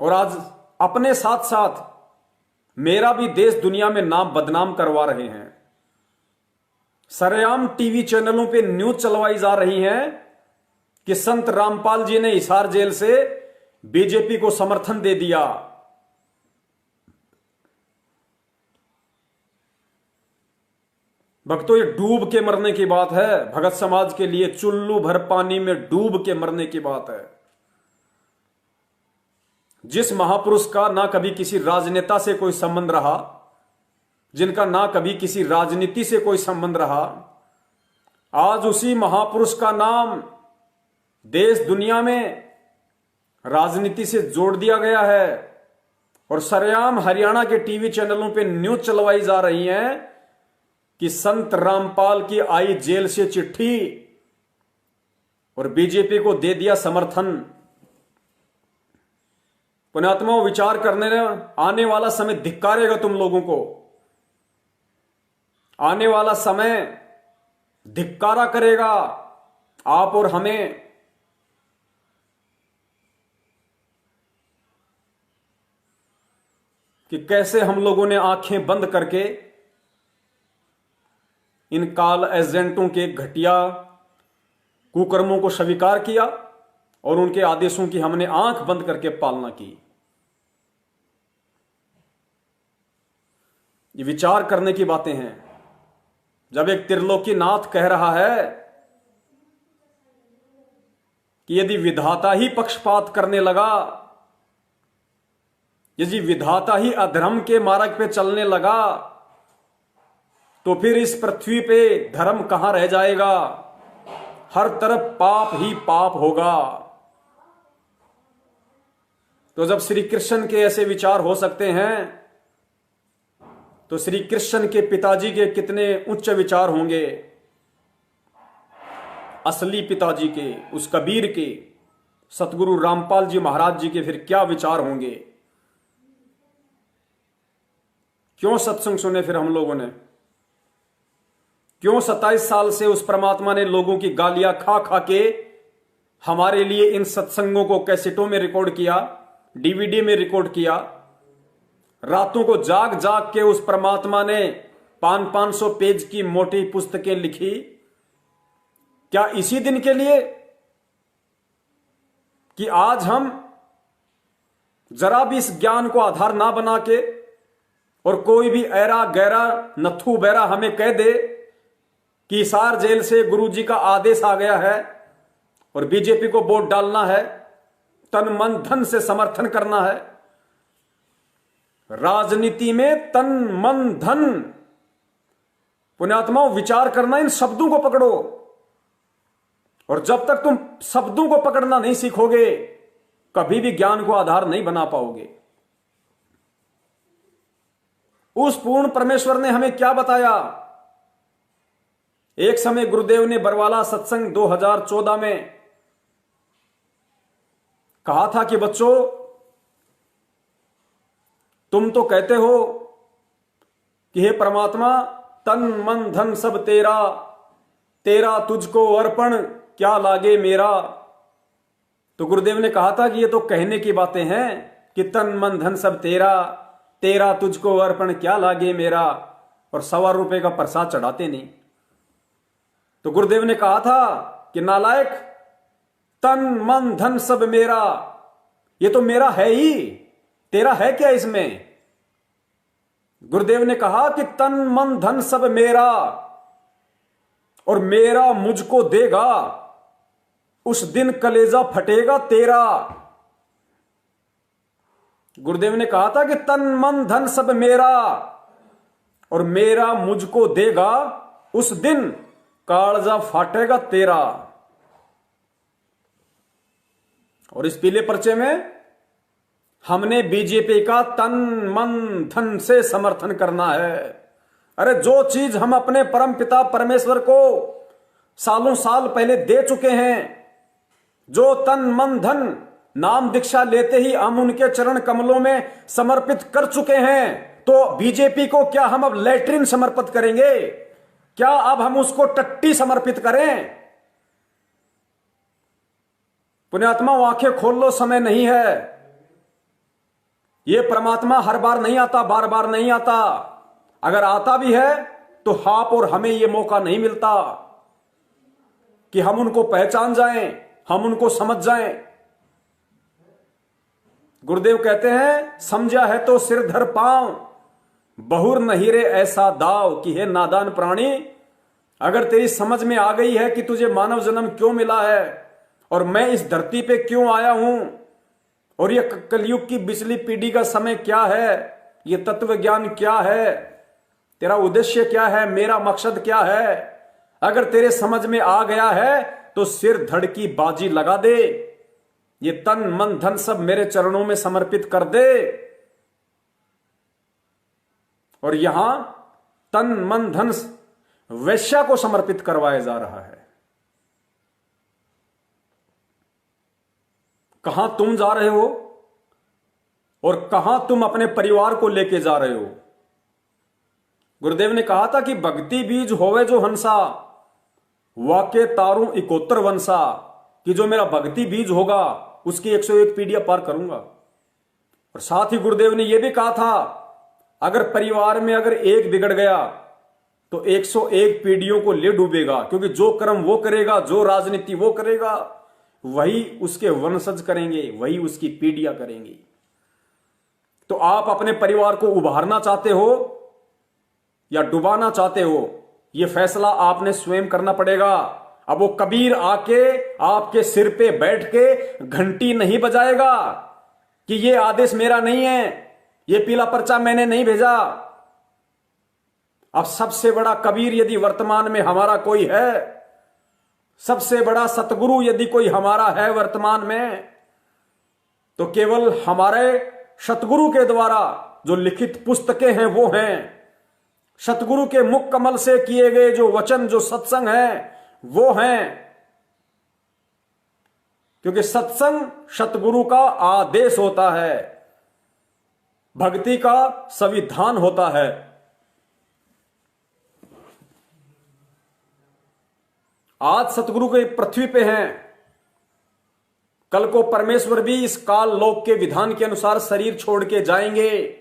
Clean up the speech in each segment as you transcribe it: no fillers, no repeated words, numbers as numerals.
और आज अपने साथ साथ मेरा भी देश दुनिया में नाम बदनाम करवा रहे हैं। सरेआम टीवी चैनलों पे न्यूज चलवाई जा रही है कि संत रामपाल जी ने हिसार जेल से बीजेपी को समर्थन दे दिया। भक्तों, ये डूब के मरने की बात है। भगत समाज के लिए चुल्लू भर पानी में डूब के मरने की बात है। जिस महापुरुष का ना कभी किसी राजनेता से कोई संबंध रहा, जिनका ना कभी किसी राजनीति से कोई संबंध रहा, आज उसी महापुरुष का नाम देश दुनिया में राजनीति से जोड़ दिया गया है और सरेआम हरियाणा के टीवी चैनलों पे न्यूज चलवाई जा रही है कि संत रामपाल की आई जेल से चिट्ठी और बीजेपी को दे दिया समर्थन। पुण्यात्माओं, विचार करने ने आने वाला समय धिक्कारेगा तुम लोगों को। आने वाला समय धिक्कारा करेगा आप और हमें। कि कैसे हम लोगों ने आंखें बंद करके इन काल एजेंटों के घटिया कुकर्मों को स्वीकार किया और उनके आदेशों की हमने आंख बंद करके पालना की। ये विचार करने की बातें हैं। जब एक त्रिलोकीनाथ कह रहा है कि यदि विधाता ही पक्षपात करने लगा, यदि विधाता ही अधर्म के मार्ग पे चलने लगा, तो फिर इस पृथ्वी पे धर्म कहां रह जाएगा। हर तरफ पाप ही पाप होगा। तो जब श्री कृष्ण के ऐसे विचार हो सकते हैं, तो श्री कृष्ण के पिताजी के कितने उच्च विचार होंगे। असली पिताजी के, उस कबीर के, सतगुरु रामपाल जी महाराज जी के फिर क्या विचार होंगे। क्यों सत्संग सुने फिर हम लोगों ने? क्यों 27 साल से उस परमात्मा ने लोगों की गालियां खा खा के हमारे लिए इन सत्संगों को कैसेटों में रिकॉर्ड किया, डीवीडी में रिकॉर्ड किया। रातों को जाग जाग के उस परमात्मा ने 500-500 पेज की मोटी पुस्तकें लिखी। क्या इसी दिन के लिए कि आज हम जरा भी इस ज्ञान को आधार ना बना के और कोई भी ऐरा गैरा नथु बैरा हमें कह दे कि हिसार जेल से गुरुजी का आदेश आ गया है और बीजेपी को वोट डालना है, तन मन धन से समर्थन करना है। राजनीति में तन मन धन, पुण्यात्माओं विचार करना, इन शब्दों को पकड़ो। और जब तक तुम शब्दों को पकड़ना नहीं सीखोगे, कभी भी ज्ञान को आधार नहीं बना पाओगे। उस पूर्ण परमेश्वर ने हमें क्या बताया? एक समय गुरुदेव ने बरवाला सत्संग 2014 में कहा था कि बच्चों, तुम तो कहते हो कि हे परमात्मा, तन मन धन सब तेरा, तेरा तुझको अर्पण क्या लागे मेरा। तो गुरुदेव ने कहा था कि ये तो कहने की बातें हैं कि तन मन धन सब तेरा, तेरा तुझको अर्पण क्या लागे मेरा, और ₹1.25 का प्रसाद चढ़ाते नहीं। तो गुरुदेव ने कहा था कि नालायक, तन मन धन सब मेरा, ये तो मेरा है ही, तेरा है क्या इसमें? गुरुदेव ने कहा कि तन मन धन सब मेरा और मेरा मुझको देगा, उस दिन कलेजा फटेगा तेरा। गुरुदेव ने कहा था कि तन मन धन सब मेरा और मेरा मुझको देगा, उस दिन कालजा फाटेगा तेरा। और इस पीले पर्चे में हमने बीजेपी का तन मन धन से समर्थन करना है। अरे जो चीज हम अपने परम पिता परमेश्वर को सालों साल पहले दे चुके हैं, जो तन मन धन नाम दीक्षा लेते ही हम उनके चरण कमलों में समर्पित कर चुके हैं, तो बीजेपी को क्या हम अब लैट्रिन समर्पित करेंगे? क्या अब हम उसको टट्टी समर्पित करें? पुण्यात्मा, आंखें खोल लो, समय नहीं है। ये परमात्मा हर बार नहीं आता, बार बार नहीं आता। अगर आता भी है तो आप और हमें ये मौका नहीं मिलता कि हम उनको पहचान जाएं, हम उनको समझ जाएं। गुरुदेव कहते हैं, समझा है तो सिर धर पांव, बहुर नहीं रे ऐसा दाव। कि हे नादान प्राणी, अगर तेरी समझ में आ गई है कि तुझे मानव जन्म क्यों मिला है और मैं इस धरती पे क्यों आया हूं और ये कलयुग की बिचली पीढ़ी का समय क्या है, ये तत्व ज्ञान क्या है, तेरा उद्देश्य क्या है, मेरा मकसद क्या है, अगर तेरे समझ में आ गया है तो सिर धड़ की बाजी लगा दे, ये तन मन धन सब मेरे चरणों में समर्पित कर दे। और यहां तन मन धन वैश्या को समर्पित करवाया जा रहा है। कहां तुम जा रहे हो और कहां तुम अपने परिवार को लेके जा रहे हो। गुरुदेव ने कहा था कि भक्ति बीज होवे जो हंसा, वाके तारू इकोत्तर वंशा। कि जो मेरा भक्ति बीज होगा उसकी 101 पीढ़ियां पार करूंगा। और साथ ही गुरुदेव ने यह भी कहा था, अगर परिवार में अगर एक बिगड़ गया तो 101 पीढ़ियों को ले डूबेगा, क्योंकि जो कर्म वो करेगा, जो राजनीति वो करेगा, वही उसके वंशज करेंगे, वही उसकी पीढ़ियां करेंगी। तो आप अपने परिवार को उभारना चाहते हो या डुबाना चाहते हो, यह फैसला आपने स्वयं करना पड़ेगा। अब वो कबीर आके आपके सिर पे बैठ के घंटी नहीं बजाएगा कि ये आदेश मेरा नहीं है, ये पीला पर्चा मैंने नहीं भेजा। अब सबसे बड़ा कबीर यदि वर्तमान में हमारा कोई है, सबसे बड़ा सतगुरु यदि कोई हमारा है वर्तमान में, तो केवल हमारे सतगुरु के द्वारा जो लिखित पुस्तकें हैं वो हैं। सतगुरु के मुख कमल से किए गए जो वचन, जो सत्संग है वो हैं। क्योंकि सत्संग सतगुरु का आदेश होता है, भक्ति का संविधान होता है। आज सतगुरु के पृथ्वी पे हैं, कल को परमेश्वर भी इस काल लोक के विधान के अनुसार शरीर छोड़ के जाएंगे।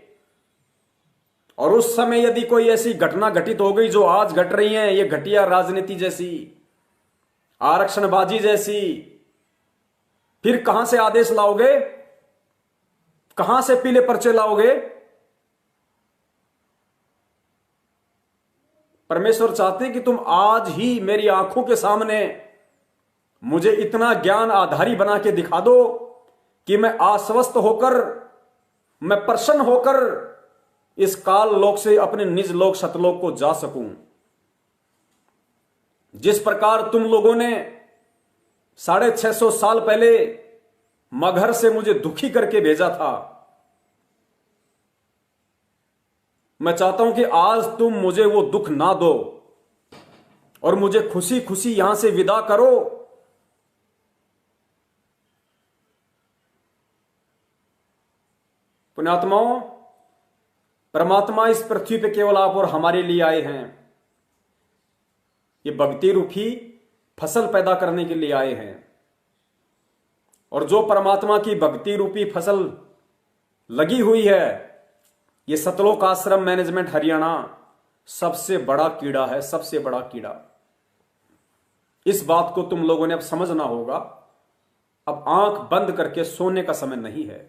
और उस समय यदि कोई ऐसी घटना घटित हो गई जो आज घट रही है, ये घटिया राजनीति जैसी, आरक्षणबाजी जैसी, फिर कहां से आदेश लाओगे, कहां से पीले पर्चे लाओगे। परमेश्वर चाहते कि तुम आज ही मेरी आंखों के सामने मुझे इतना ज्ञान आधारी बना के दिखा दो कि मैं आश्वस्त होकर, मैं प्रसन्न होकर इस काल लोक से अपने निज लोक सतलोक को जा सकूं। जिस प्रकार तुम लोगों ने 650 साल पहले मगहर से मुझे दुखी करके भेजा था, मैं चाहता हूं कि आज तुम मुझे वो दुख ना दो और मुझे खुशी खुशी यहां से विदा करो। पुण्यात्माओं, परमात्मा इस पृथ्वी पे केवल आप और हमारे लिए आए हैं। ये भक्ति रूपी फसल पैदा करने के लिए आए हैं। और जो परमात्मा की भक्ति रूपी फसल लगी हुई है, ये सतलोक आश्रम मैनेजमेंट हरियाणा सबसे बड़ा कीड़ा है, सबसे बड़ा कीड़ा। इस बात को तुम लोगों ने अब समझना होगा। अब आंख बंद करके सोने का समय नहीं है।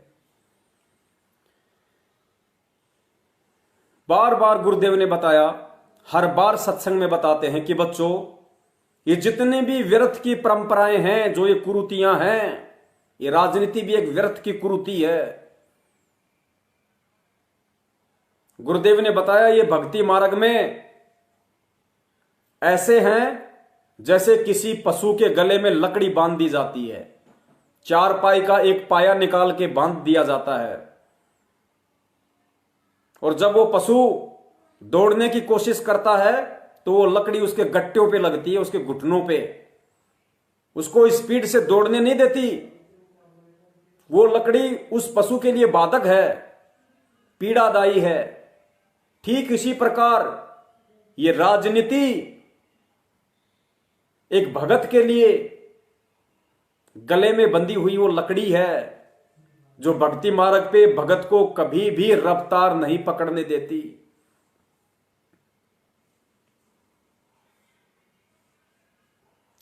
बार बार गुरुदेव ने बताया, हर बार सत्संग में बताते हैं कि बच्चों, ये जितने भी व्यर्थ की परंपराएं हैं, जो ये कुरीतियां हैं, ये राजनीति भी एक व्यर्थ की कुरीति है। गुरुदेव ने बताया ये भक्ति मार्ग में ऐसे हैं जैसे किसी पशु के गले में लकड़ी बांध दी जाती है, चारपाई का एक पाया निकाल के बांध दिया जाता है, और जब वो पशु दौड़ने की कोशिश करता है तो वो लकड़ी उसके गट्टों पे लगती है, उसके घुटनों पे, उसको स्पीड से दौड़ने नहीं देती। वो लकड़ी उस पशु के लिए बाधक है, पीड़ादायी है। ठीक इसी प्रकार ये राजनीति एक भगत के लिए गले में बंधी हुई वो लकड़ी है, जो भक्ति मार्ग पे भगत को कभी भी रफ्तार नहीं पकड़ने देती।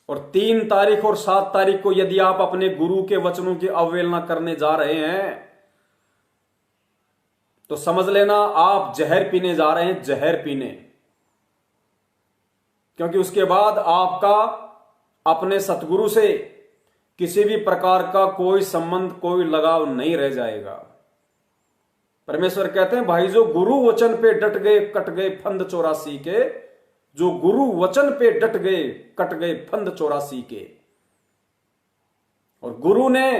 और 3 तारीख और 7 तारीख को यदि आप अपने गुरु के वचनों की अवहेलना करने जा रहे हैं तो समझ लेना आप जहर पीने जा रहे हैं, जहर पीने। क्योंकि उसके बाद आपका अपने सतगुरु से किसी भी प्रकार का कोई संबंध, कोई लगाव नहीं रह जाएगा। परमेश्वर कहते हैं भाई जो गुरु वचन पे डट गए कट गए फंद 84 के, जो गुरु वचन पे डट गए कट गए फंद 84 के। और गुरु ने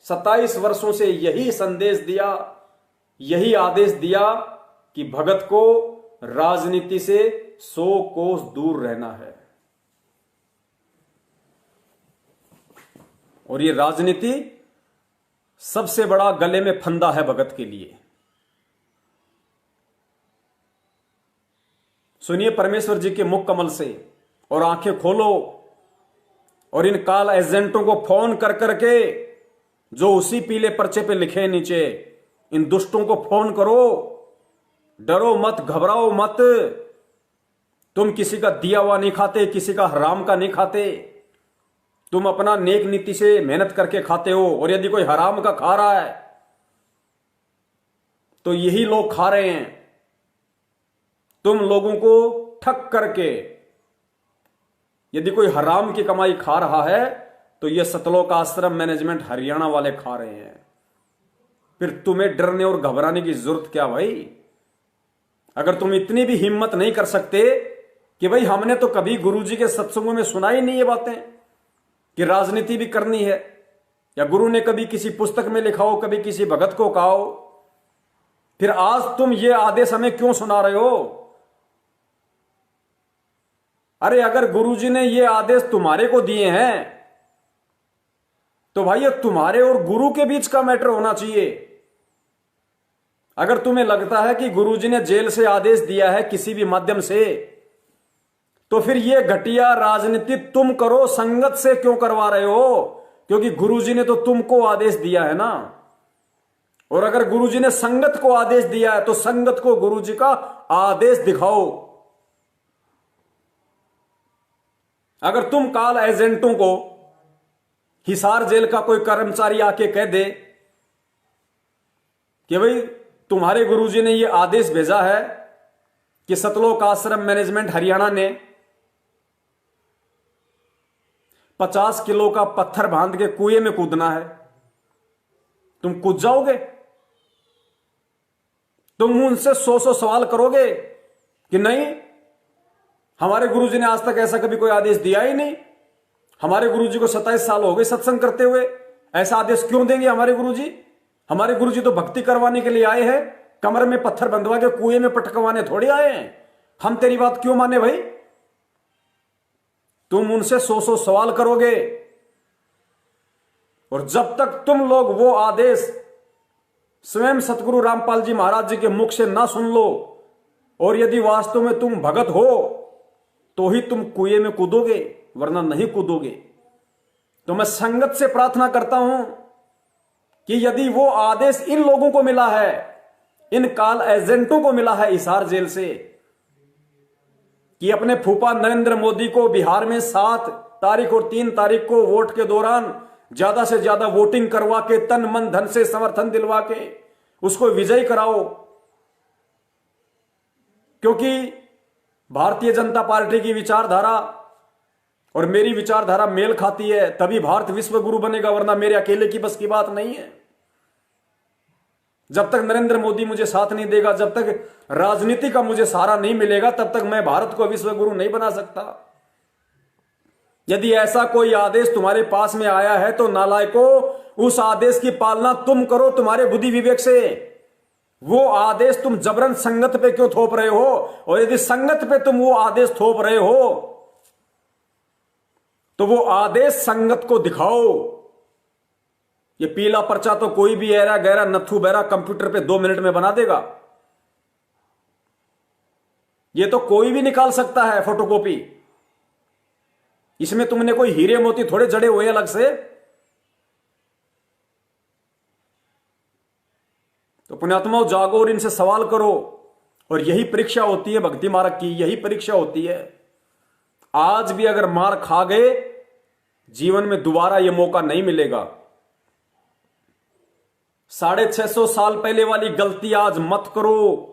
27 वर्षों से यही संदेश दिया, यही आदेश दिया कि भगत को राजनीति से 100 कोस दूर रहना है। और ये राजनीति सबसे बड़ा गले में फंदा है भगत के लिए। सुनिए परमेश्वर जी के मुख कमल से और आंखें खोलो और इन काल एजेंटों को फोन कर करके जो उसी पीले पर्चे पे लिखे नीचे, इन दुष्टों को फोन करो। डरो मत, घबराओ मत। तुम किसी का दिया हुआ नहीं खाते, किसी का हराम का नहीं खाते। तुम अपना नेक नीति से मेहनत करके खाते हो। और यदि कोई हराम का खा रहा है तो यही लोग खा रहे हैं। तुम लोगों को ठग करके यदि कोई हराम की कमाई खा रहा है तो यह सतलोक आश्रम मैनेजमेंट हरियाणा वाले खा रहे हैं। फिर तुम्हें डरने और घबराने की जरूरत क्या भाई? अगर तुम इतनी भी हिम्मत नहीं कर सकते कि भाई हमने तो कभी गुरुजी के सत्संगों में सुना ही नहीं ये बातें कि राजनीति भी करनी है, या गुरु ने कभी किसी पुस्तक में लिखा हो, कभी किसी भगत को कहा हो, फिर आज तुम ये आदेश हमें क्यों सुना रहे हो? अरे अगर गुरुजी ने ये आदेश तुम्हारे को दिए हैं तो भाई ये तुम्हारे और गुरु के बीच का मैटर होना चाहिए। अगर तुम्हें लगता है कि गुरुजी ने जेल से आदेश दिया है किसी भी माध्यम से, तो फिर ये घटिया राजनीति तुम करो, संगत से क्यों करवा रहे हो? क्योंकि गुरुजी ने तो तुमको आदेश दिया है ना। और अगर गुरुजी ने संगत को आदेश दिया है तो संगत को गुरुजी का आदेश दिखाओ। अगर तुम काल एजेंटों को हिसार जेल का कोई कर्मचारी आके कह दे कि भाई तुम्हारे गुरुजी ने यह आदेश भेजा है कि सतलोक आश्रम मैनेजमेंट हरियाणा ने 50 किलो का पत्थर बांध के कुएं में कूदना है, तुम कूद जाओगे? तुम उनसे 100 सवाल करोगे कि नहीं, हमारे गुरुजी ने आज तक ऐसा कभी कोई आदेश दिया ही नहीं। हमारे गुरुजी को 27 साल हो गए सत्संग करते हुए, ऐसा आदेश क्यों देंगे हमारे गुरुजी? हमारे गुरुजी तो भक्ति करवाने के लिए आए हैं, कमर में पत्थर बंधवा के कुएं में पटकवाने थोड़ी आए हैं। हम तेरी बात क्यों माने भाई? तुम उनसे 100 सवाल करोगे। और जब तक तुम लोग वो आदेश स्वयं सतगुरु रामपाल जी महाराज जी के मुख से ना सुन लो, और यदि वास्तव में तुम भगत हो तो ही तुम कुएं में कूदोगे, वरना नहीं कूदोगे। तो मैं संगत से प्रार्थना करता हूं कि यदि वो आदेश इन लोगों को मिला है, इन काल एजेंटों को मिला है हिसार जेल से, कि अपने फूफा नरेंद्र मोदी को बिहार में 7 तारीख और 3 तारीख को वोट के दौरान ज्यादा से ज्यादा वोटिंग करवा के तन मन धन से समर्थन दिलवा के उसको विजयी कराओ, क्योंकि भारतीय जनता पार्टी की विचारधारा और मेरी विचारधारा मेल खाती है, तभी भारत विश्व गुरु बनेगा, वरना मेरे अकेले की बस की बात नहीं है। जब तक नरेंद्र मोदी मुझे साथ नहीं देगा, जब तक राजनीति का मुझे सहारा नहीं मिलेगा, तब तक मैं भारत को विश्व गुरु नहीं बना सकता। यदि ऐसा कोई आदेश तुम्हारे पास में आया है तो नालायको उस आदेश की पालना तुम करो तुम्हारे बुद्धि विवेक से। वो आदेश तुम जबरन संगत पे क्यों थोप रहे हो? और यदि संगत पे तुम वो आदेश थोप रहे हो तो वो आदेश संगत को दिखाओ। ये पीला पर्चा तो कोई भी ऐरा गहरा नथु बहरा कंप्यूटर पे 2 मिनट में बना देगा। ये तो कोई भी निकाल सकता है फोटोकॉपी। इसमें तुमने कोई हीरे मोती थोड़े जड़े हुए अलग से। तो पुण्यात्माओं, जागो और इनसे सवाल करो। और यही परीक्षा होती है भक्ति मार्ग की, यही परीक्षा होती है। आज भी अगर मार खा गए, जीवन में दोबारा यह मौका नहीं मिलेगा। 650 साल पहले वाली गलती आज मत करो।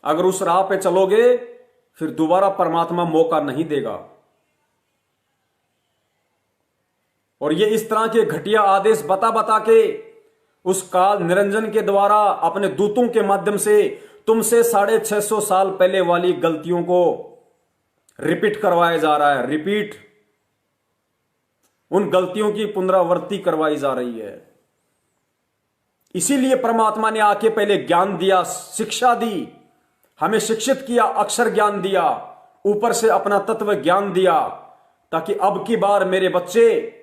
अगर उस राह पे चलोगे, फिर दोबारा परमात्मा मौका नहीं देगा। और ये इस तरह के घटिया आदेश बता बता के उस काल निरंजन के द्वारा अपने दूतों के माध्यम से तुमसे 650 साल पहले वाली गलतियों को रिपीट करवाया जा रहा है। रिपीट, उन गलतियों की पुनरावृत्ति करवाई जा रही है। इसीलिए परमात्मा ने आके पहले ज्ञान दिया, शिक्षा दी, हमें शिक्षित किया, अक्षर ज्ञान दिया, ऊपर से अपना तत्व ज्ञान दिया, ताकि अब की बार मेरे बच्चे,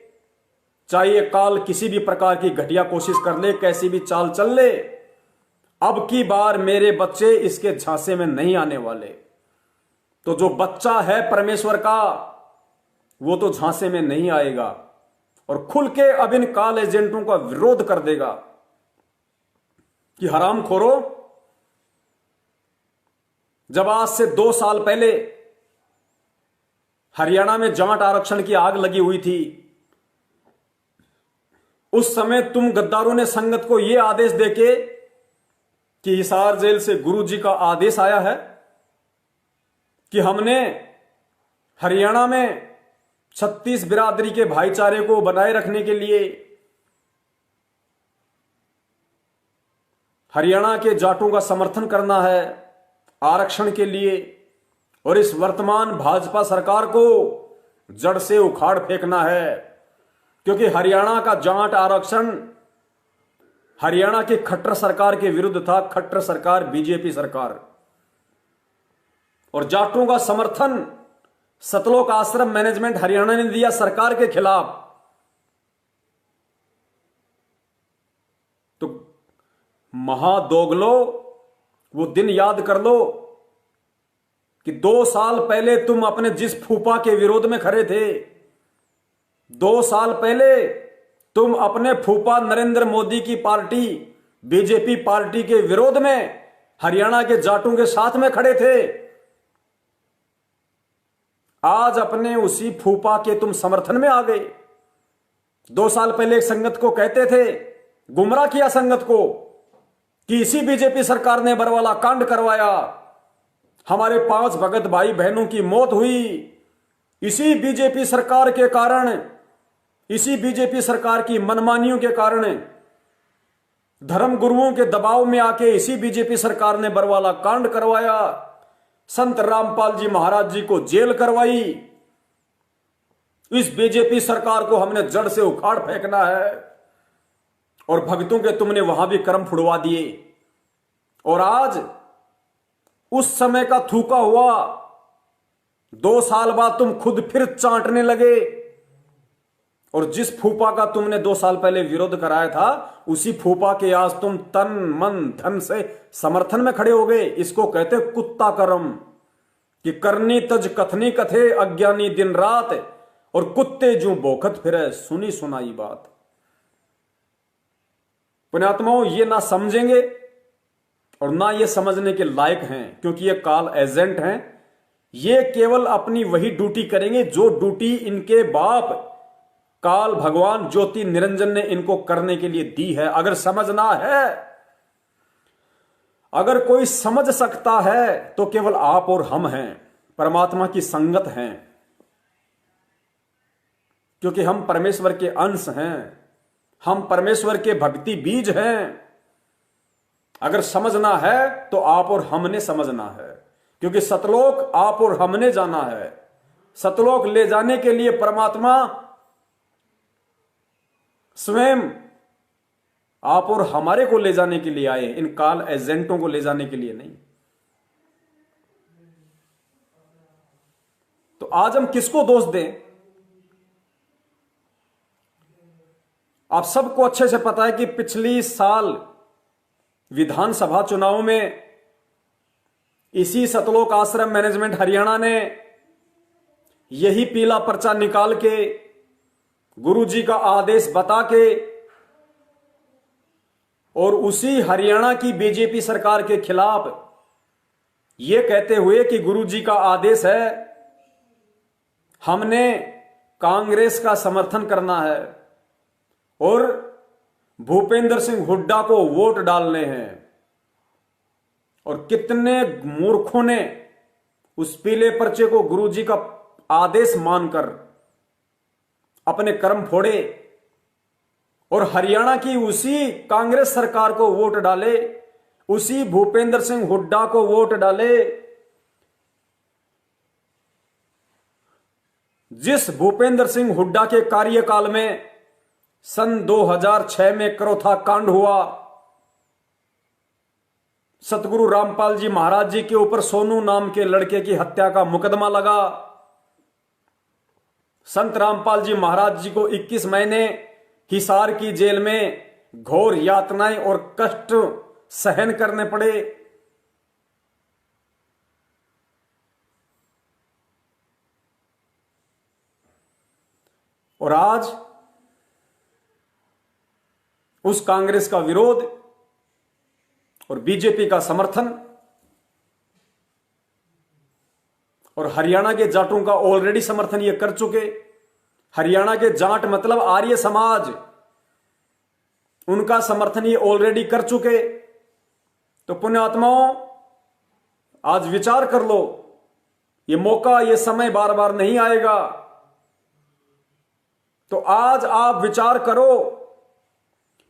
चाहे ये काल किसी भी प्रकार की घटिया कोशिश कर ले, कैसी भी चाल चल ले, अब की बार मेरे बच्चे इसके झांसे में नहीं आने वाले। तो जो बच्चा है परमेश्वर का, वो तो झांसे में नहीं आएगा और खुल के अब इन काल एजेंटों का विरोध कर देगा कि हराम खोरो। जब आज से 2 साल पहले हरियाणा में जाट आरक्षण की आग लगी हुई थी, उस समय तुम गद्दारों ने संगत को यह आदेश देके कि हिसार जेल से गुरु जी का आदेश आया है कि हमने हरियाणा में 36 बिरादरी के भाईचारे को बनाए रखने के लिए हरियाणा के जाटों का समर्थन करना है आरक्षण के लिए, और इस वर्तमान भाजपा सरकार को जड़ से उखाड़ फेंकना है। क्योंकि हरियाणा का जाट आरक्षण हरियाणा की खट्टर सरकार के विरुद्ध था, खट्टर सरकार, बीजेपी सरकार। और जाटों का समर्थन सतलोक आश्रम मैनेजमेंट हरियाणा ने दिया सरकार के खिलाफ। तो महादोगलो, वो दिन याद कर लो कि 2 साल पहले तुम अपने जिस फूफा के विरोध में खड़े थे, 2 साल पहले तुम अपने फूफा नरेंद्र मोदी की पार्टी बीजेपी पार्टी के विरोध में हरियाणा के जाटों के साथ में खड़े थे। आज अपने उसी फूफा के तुम समर्थन में आ गए। 2 साल पहले एक संगत को कहते थे, गुमराह किया संगत को कि इसी बीजेपी सरकार ने बरवाला कांड करवाया, हमारे 5 भगत भाई बहनों की मौत हुई, इसी बीजेपी सरकार के कारण, इसी बीजेपी सरकार की मनमानियों के कारण, धर्म गुरुओं के दबाव में आके इसी बीजेपी सरकार ने बरवाला कांड करवाया, संत रामपाल जी महाराज जी को जेल करवाई। इस बीजेपी सरकार को हमने जड़ से उखाड़ फेंकना है। और भक्तों के तुमने वहां भी कर्म फुड़वा दिए। और आज उस समय का थूका हुआ 2 साल बाद तुम खुद फिर चाटने लगे। और जिस फूफा का तुमने 2 साल पहले विरोध कराया था, उसी फूफा के आज तुम तन मन धन से समर्थन में खड़े हो गए। इसको कहते कुत्ता कर्म, कि करनी तज कथनी कथे अज्ञानी दिन रात, और कुत्ते जू बोखत फिरे सुनी सुनाई बात। पुण्यात्माओं, ये ना समझेंगे और ना ये समझने के लायक हैं, क्योंकि ये काल एजेंट हैं। ये केवल अपनी वही ड्यूटी करेंगे जो ड्यूटी इनके बाप काल भगवान ज्योति निरंजन ने इनको करने के लिए दी है। अगर समझना है, अगर कोई समझ सकता है, तो केवल आप और हम हैं, परमात्मा की संगत हैं, क्योंकि हम परमेश्वर के अंश हैं, हम परमेश्वर के भक्ति बीज हैं। अगर समझना है तो आप और हमने समझना है, क्योंकि सतलोक आप और हमने जाना है। सतलोक ले जाने के लिए परमात्मा स्वयं आप और हमारे को ले जाने के लिए आए, इन काल एजेंटों को ले जाने के लिए नहीं। तो आज हम किसको दोष दें? आप सबको अच्छे से पता है कि पिछली साल विधानसभा चुनाव में इसी सतलोक आश्रम मैनेजमेंट हरियाणा ने यही पीला पर्चा निकाल के गुरु जी का आदेश बता के और उसी हरियाणा की बीजेपी सरकार के खिलाफ यह कहते हुए कि गुरुजी का आदेश है, हमने कांग्रेस का समर्थन करना है और भूपेंद्र सिंह हुड्डा को वोट डालने हैं। और कितने मूर्खों ने उस पीले पर्चे को गुरुजी का आदेश मानकर अपने कर्म फोड़े और हरियाणा की उसी कांग्रेस सरकार को वोट डाले, उसी भूपेंद्र सिंह हुड्डा को वोट डाले जिस भूपेंद्र सिंह हुड्डा के कार्यकाल में सन 2006 में करोथा कांड हुआ, सतगुरु रामपाल जी महाराज जी के ऊपर सोनू नाम के लड़के की हत्या का मुकदमा लगा। संत रामपाल जी महाराज जी को 21 महीने हिसार की जेल में घोर यातनाएं और कष्ट सहन करने पड़े। और आज उस कांग्रेस का विरोध और बीजेपी का समर्थन और हरियाणा के जाटों का ऑलरेडी समर्थन ये कर चुके। हरियाणा के जाट मतलब आर्य समाज, उनका समर्थन ये ऑलरेडी कर चुके। तो पुण्यात्माओं, आज विचार कर लो, ये मौका, ये समय बार बार नहीं आएगा। तो आज आप विचार करो,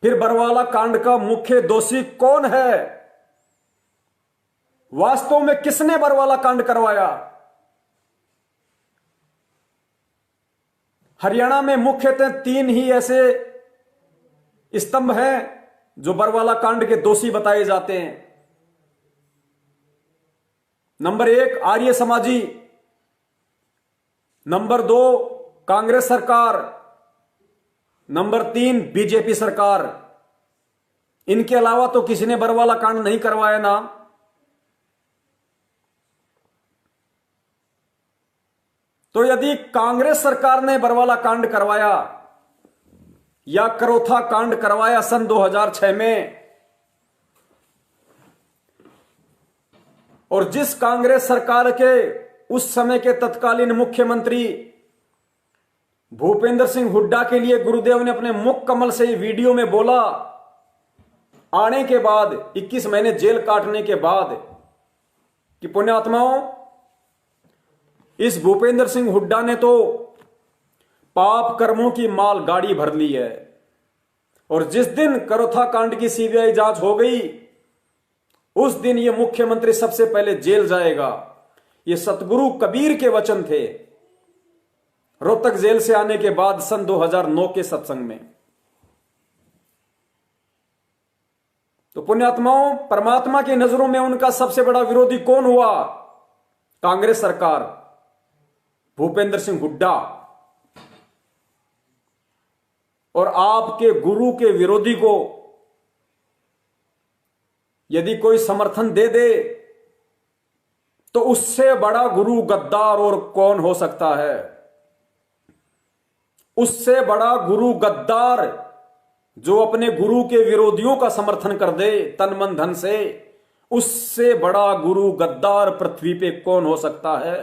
फिर बरवाला कांड का मुख्य दोषी कौन है? वास्तव में किसने बरवाला कांड करवाया? हरियाणा में मुख्यतः 3 ही ऐसे स्तंभ हैं जो बरवाला कांड के दोषी बताए जाते हैं। नंबर 1 आर्य समाजी, नंबर 2 कांग्रेस सरकार, नंबर 3 बीजेपी सरकार। इनके अलावा तो किसी ने बरवाला कांड नहीं करवाया ना। तो यदि कांग्रेस सरकार ने बरवाला कांड करवाया या करोथा कांड करवाया सन 2006 में, और जिस कांग्रेस सरकार के उस समय के तत्कालीन मुख्यमंत्री भूपेंद्र सिंह हुड्डा के लिए गुरुदेव ने अपने मुख कमल से वीडियो में बोला, आने के बाद 21 महीने जेल काटने के बाद, कि पुण्यात्माओं, इस भूपेंद्र सिंह हुड्डा ने तो पाप कर्मों की माल गाड़ी भर ली है। और जिस दिन करोथा कांड की सीबीआई जांच हो गई, उस दिन यह मुख्यमंत्री सबसे पहले जेल जाएगा। ये सतगुरु कबीर के वचन थे रोहतक जेल से आने के बाद सन 2009 के सत्संग में। तो पुण्यात्माओं, परमात्मा की नजरों में उनका सबसे बड़ा विरोधी कौन हुआ? कांग्रेस सरकार, भूपेंद्र सिंह हुड्डा। और आपके गुरु के विरोधी को यदि कोई समर्थन दे दे तो उससे बड़ा गुरु गद्दार और कौन हो सकता है? उससे बड़ा गुरु गद्दार जो अपने गुरु के विरोधियों का समर्थन कर दे तन मन धन से, उससे बड़ा गुरु गद्दार पृथ्वी पे कौन हो सकता है?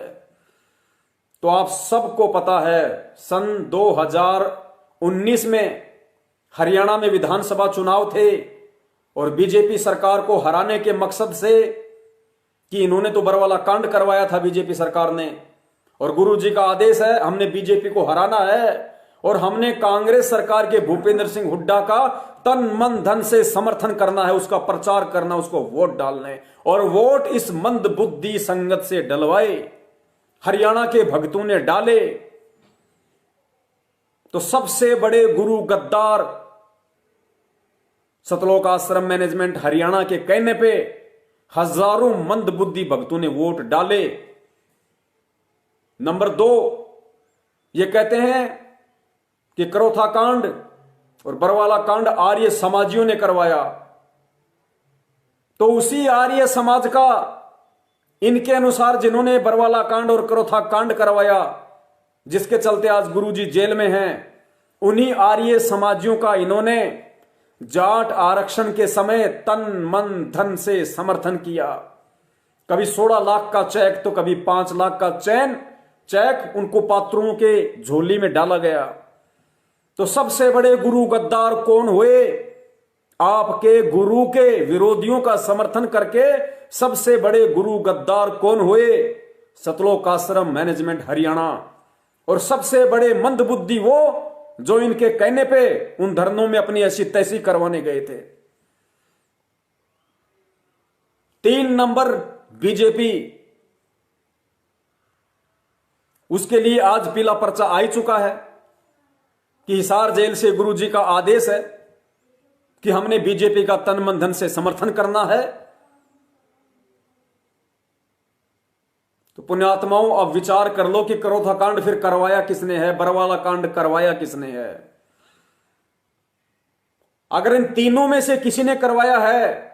तो आप सबको पता है, सन 2019 में हरियाणा में विधानसभा चुनाव थे और बीजेपी सरकार को हराने के मकसद से, कि इन्होंने तो बरवाला कांड करवाया था बीजेपी सरकार ने, और गुरुजी का आदेश है हमने बीजेपी को हराना है और हमने कांग्रेस सरकार के भूपेंद्र सिंह हुड्डा का तन मन धन से समर्थन करना है, उसका प्रचार करना, उसको वोट डालने, और वोट इस मंद बुद्धि संगत से डलवाए। हरियाणा के भक्तों ने डाले तो सबसे बड़े गुरु गद्दार सतलोक आश्रम मैनेजमेंट हरियाणा के कहने पे हजारों मंद बुद्धि भक्तों ने वोट डाले। नंबर 2, ये कहते हैं कि करोथा कांड और बरवाला कांड आर्य समाजियों ने करवाया। तो उसी आर्य समाज का, इनके अनुसार जिन्होंने बरवाला कांड और करोथा कांड करवाया, जिसके चलते आज गुरुजी जेल में हैं, उन्हीं आर्य समाजियों का इन्होंने जाट आरक्षण के समय तन मन धन से समर्थन किया। कभी 16 लाख का चेक तो कभी 5 लाख का चेक उनको पात्रों के झोली में डाला गया। तो सबसे बड़े गुरु गद्दार कौन हुए? आपके गुरु के विरोधियों का समर्थन करके सबसे बड़े गुरु गद्दार कौन हुए? सतलोक आश्रम मैनेजमेंट हरियाणा। और सबसे बड़े मंदबुद्धि वो जो इनके कहने पे उन धरनों में अपनी ऐसी तैसी करवाने गए थे। 3 नंबर बीजेपी, उसके लिए आज पीला पर्चा आ ही चुका है कि हिसार जेल से गुरुजी का आदेश है कि हमने बीजेपी का तन मन धन से समर्थन करना है। तो पुण्यात्माओं, अब विचार कर लो कि करोथा कांड फिर करवाया किसने है, बरवाला कांड करवाया किसने है? अगर इन तीनों में से किसी ने करवाया है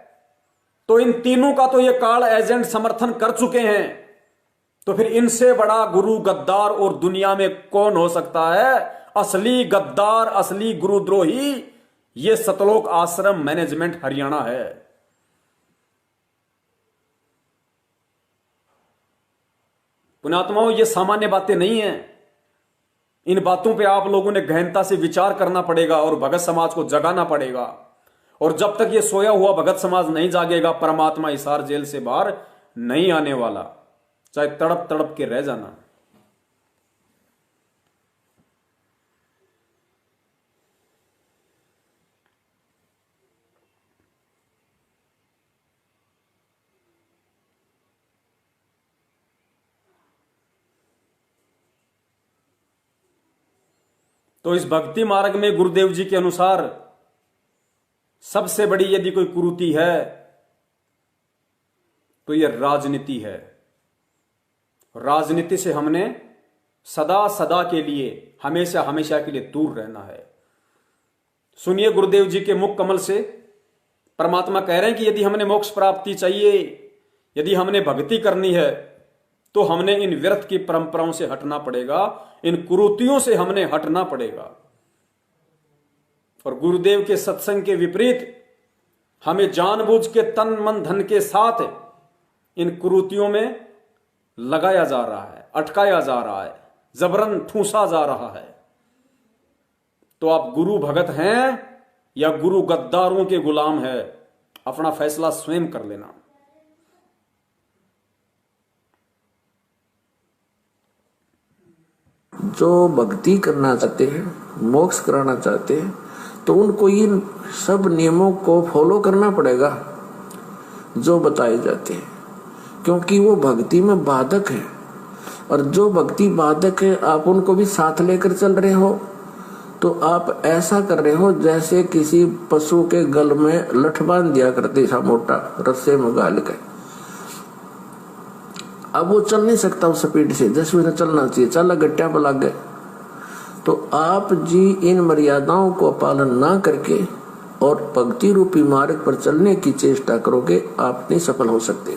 तो इन तीनों का तो ये काल एजेंट समर्थन कर चुके हैं। तो फिर इनसे बड़ा गुरु गद्दार और दुनिया में कौन हो सकता है? असली गद्दार, असली गुरुद्रोही ये सतलोक आश्रम मैनेजमेंट हरियाणा है। पुण्यात्माओं, ये सामान्य बातें नहीं हैं। इन बातों पे आप लोगों ने गहनता से विचार करना पड़ेगा और भगत समाज को जगाना पड़ेगा। और जब तक ये सोया हुआ भगत समाज नहीं जागेगा, परमात्मा हिसार जेल से बाहर नहीं आने वाला, चाहे तड़प तड़प के रह जाना। तो इस भक्ति मार्ग में गुरुदेव जी के अनुसार सबसे बड़ी यदि कोई कुरीति है तो यह राजनीति है। राजनीति से हमने सदा सदा के लिए, हमेशा हमेशा के लिए दूर रहना है। सुनिए गुरुदेव जी के मुख कमल से परमात्मा कह रहे हैं कि यदि हमने मोक्ष प्राप्ति चाहिए, यदि हमने भक्ति करनी है, तो हमने इन व्यर्थ की परंपराओं से हटना पड़ेगा, इन कुरीतियों से हमने हटना पड़ेगा। और गुरुदेव के सत्संग के विपरीत हमें जानबूझ के तन मन धन के साथ इन कुरीतियों में लगाया जा रहा है, अटकाया जा रहा है, जबरन ठूसा जा रहा है। तो आप गुरु भगत हैं या गुरु गद्दारों के गुलाम है, अपना फैसला स्वयं कर लेना। जो भक्ति करना चाहते हैं, मोक्ष कराना चाहते हैं, तो उनको इन सब नियमों को फॉलो करना पड़ेगा जो बताए जाते हैं, क्योंकि वो भक्ति में बाधक है। और जो भक्ति बाधक है, आप उनको भी साथ लेकर चल रहे हो, तो आप ऐसा कर रहे हो जैसे किसी पशु के गल में लठ बांध दिया करते था, मोटा रस्से में गाल के। अब वो चल नहीं सकता उस स्पीड से, जैसे उन्हें चलना चाहिए, चल गट्टिया पर लग गए। तो आप जी इन मर्यादाओं को पालन ना करके और भक्ति रूपी मार्ग पर चलने की चेष्टा करोगे, आप नहीं सफल हो सकते।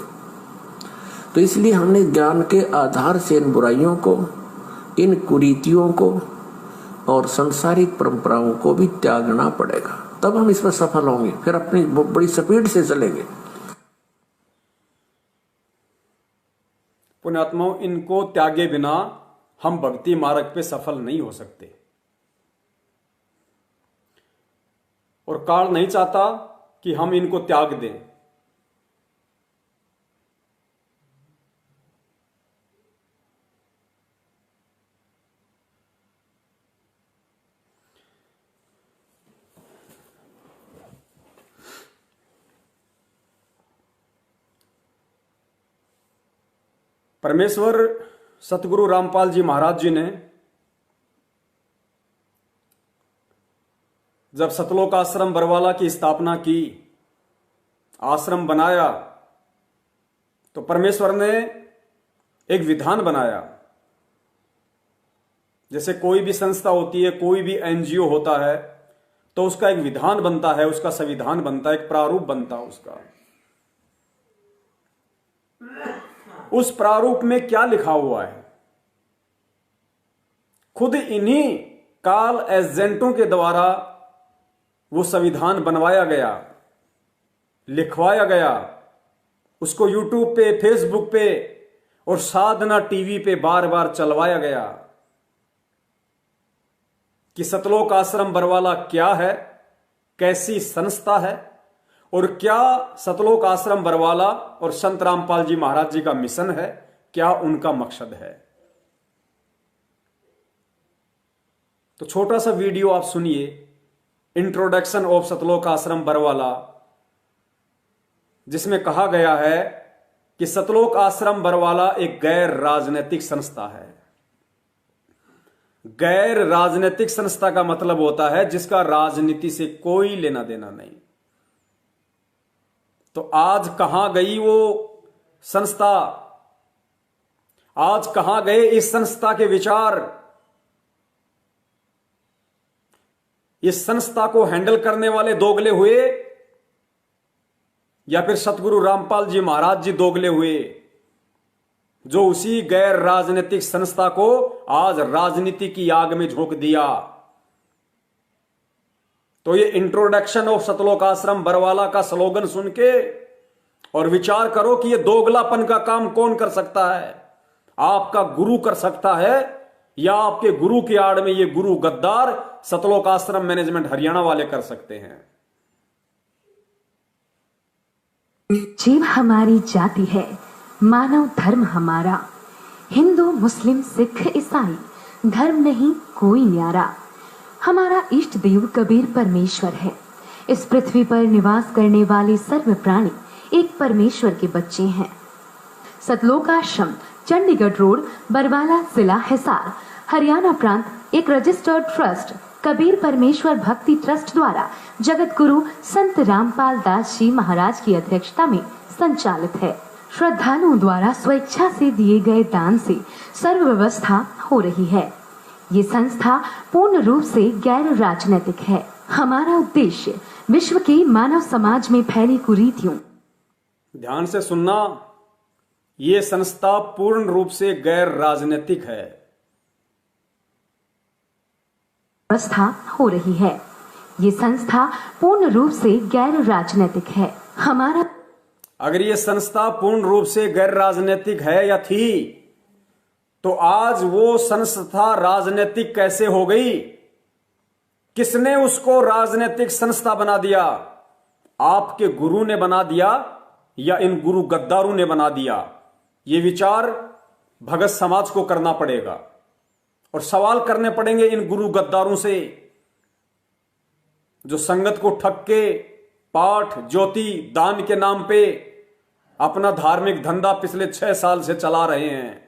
तो इसलिए हमने ज्ञान के आधार से इन बुराइयों को, इन कुरीतियों को और सांसारिक परंपराओं को भी त्यागना पड़ेगा, तब हम इस पर सफल होंगे। फिर अपनी बड़ी स्पीड से चलेंगे। पुण्यात्माओं, इनको त्यागे बिना हम भक्ति मार्ग पे सफल नहीं हो सकते। और काल नहीं चाहता कि हम इनको त्याग दें। परमेश्वर सतगुरु रामपाल जी महाराज जी ने जब सतलोक आश्रम बरवाला की स्थापना की, आश्रम बनाया, तो परमेश्वर ने एक विधान बनाया। जैसे कोई भी संस्था होती है, कोई भी एनजीओ होता है, तो उसका एक विधान बनता है, उसका संविधान बनता है, एक प्रारूप बनता है उसका। उस प्रारूप में क्या लिखा हुआ है? खुद इन्हीं काल एजेंटों के द्वारा वो संविधान बनवाया गया, लिखवाया गया, उसको यूट्यूब पे, फेसबुक पे और साधना टीवी पे बार बार चलवाया गया कि सतलोक आश्रम बरवाला क्या है, कैसी संस्था है और क्या सतलोक आश्रम बरवाला और संत रामपाल जी महाराज जी का मिशन है, क्या उनका मकसद है। तो छोटा सा वीडियो आप सुनिए, इंट्रोडक्शन ऑफ सतलोक आश्रम बरवाला, जिसमें कहा गया है कि सतलोक आश्रम बरवाला एक गैर राजनीतिक संस्था है। गैर राजनीतिक संस्था का मतलब होता है जिसका राजनीति से कोई लेना देना नहीं। तो आज कहां गई वो संस्था, आज कहां गए इस संस्था के विचार, इस संस्था को हैंडल करने वाले दोगले हुए या फिर सतगुरु रामपाल जी महाराज जी दोगले हुए, जो उसी गैर राजनीतिक संस्था को आज राजनीति की आग में झोंक दिया। तो ये इंट्रोडक्शन ऑफ सतलोक आश्रम बरवाला का स्लोगन सुन के और विचार करो कि ये दोगलापन का काम कौन कर सकता है। आपका गुरु कर सकता है या आपके गुरु की आड़ में ये गुरु गद्दार सतलोक आश्रम मैनेजमेंट हरियाणा वाले कर सकते हैं। जीव हमारी जाति है, मानव धर्म हमारा, हिंदू मुस्लिम सिख ईसाई धर्म नहीं कोई न्यारा। हमारा इष्ट देव कबीर परमेश्वर है। इस पृथ्वी पर निवास करने वाले सर्व प्राणी एक परमेश्वर के बच्चे हैं। सतलोक आश्रम चंडीगढ़ रोड, बरवाला, जिला हिसार, हरियाणा प्रांत एक रजिस्टर्ड ट्रस्ट कबीर परमेश्वर भक्ति ट्रस्ट द्वारा जगत गुरु संत रामपाल दास जी महाराज की अध्यक्षता में संचालित है। श्रद्धालुओं द्वारा स्वेच्छा से दिए गए दान से सर्व व्यवस्था हो रही है। ये संस्था पूर्ण रूप से गैर राजनीतिक है। हमारा उद्देश्य विश्व के मानव समाज में फैली कुरीतियों, ध्यान से सुनना, ये संस्था पूर्ण रूप से गैर राजनीतिक है। व्यवस्था हो रही है। ये संस्था पूर्ण रूप से गैर राजनीतिक है। हमारा अगर ये संस्था पूर्ण रूप से गैर राजनीतिक है या थी, तो आज वो संस्था राजनीतिक कैसे हो गई? किसने उसको राजनीतिक संस्था बना दिया? आपके गुरु ने बना दिया या इन गुरु गद्दारों ने बना दिया? ये विचार भगत समाज को करना पड़ेगा और सवाल करने पड़ेंगे इन गुरु गद्दारों से, जो संगत को ठग के पाठ ज्योति दान के नाम पे अपना धार्मिक धंधा पिछले 6 साल से चला रहे हैं।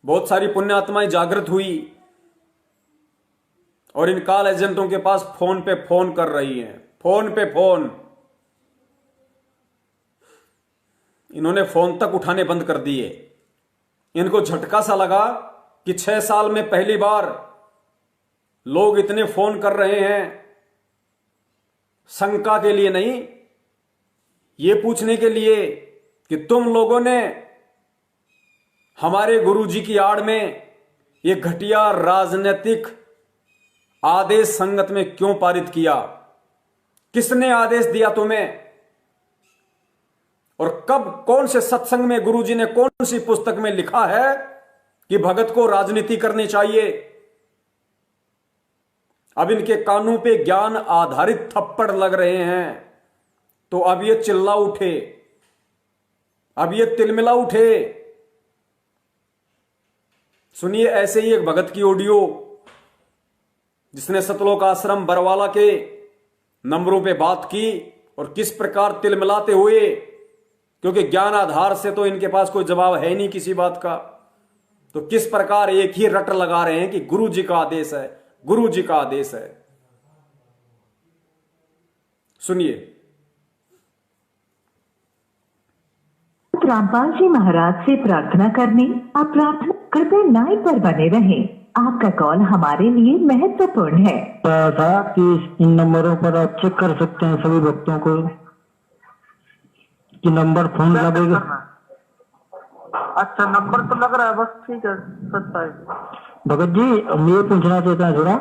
बहुत सारी पुण्य आत्माएं जागृत हुई और इन कॉल एजेंटों के पास फोन पे फोन कर रही हैं, फोन पे फोन। इन्होंने फोन तक उठाने बंद कर दिए। इनको झटका सा लगा कि 6 साल में पहली बार लोग इतने फोन कर रहे हैं, शंका के लिए नहीं, ये पूछने के लिए कि तुम लोगों ने हमारे गुरुजी की आड़ में ये घटिया राजनीतिक आदेश संगत में क्यों पारित किया? किसने आदेश दिया तुम्हें? और कब कौन से सत्संग में गुरुजी ने कौन सी पुस्तक में लिखा है कि भगत को राजनीति करनी चाहिए? अब इनके कानों पे ज्ञान आधारित थप्पड़ लग रहे हैं, तो अब ये चिल्ला उठे, अब ये तिलमिला उठे। सुनिए ऐसे ही एक भगत की ऑडियो, जिसने सतलोक आश्रम बरवाला के नंबरों पे बात की और किस प्रकार तिलमिलाते हुए, क्योंकि ज्ञान आधार से तो इनके पास कोई जवाब है नहीं किसी बात का, तो किस प्रकार एक ही रट लगा रहे हैं कि गुरु जी का आदेश है, गुरु जी का आदेश है। सुनिए। रामपाल जी महाराज से प्रार्थना करने, आप प्रार्थना कृपया लाइन पर बने रहें। आपका कॉल हमारे लिए महत्वपूर्ण है। था कि इन नंबरों पर आप चेक कर सकते हैं सभी भक्तों को कि नंबर फोन लगेगा। अच्छा, नंबर तो लग रहा है, बस ठीक है, 27। भगत जी मैं ये पूछना चाहता हूँ थोड़ा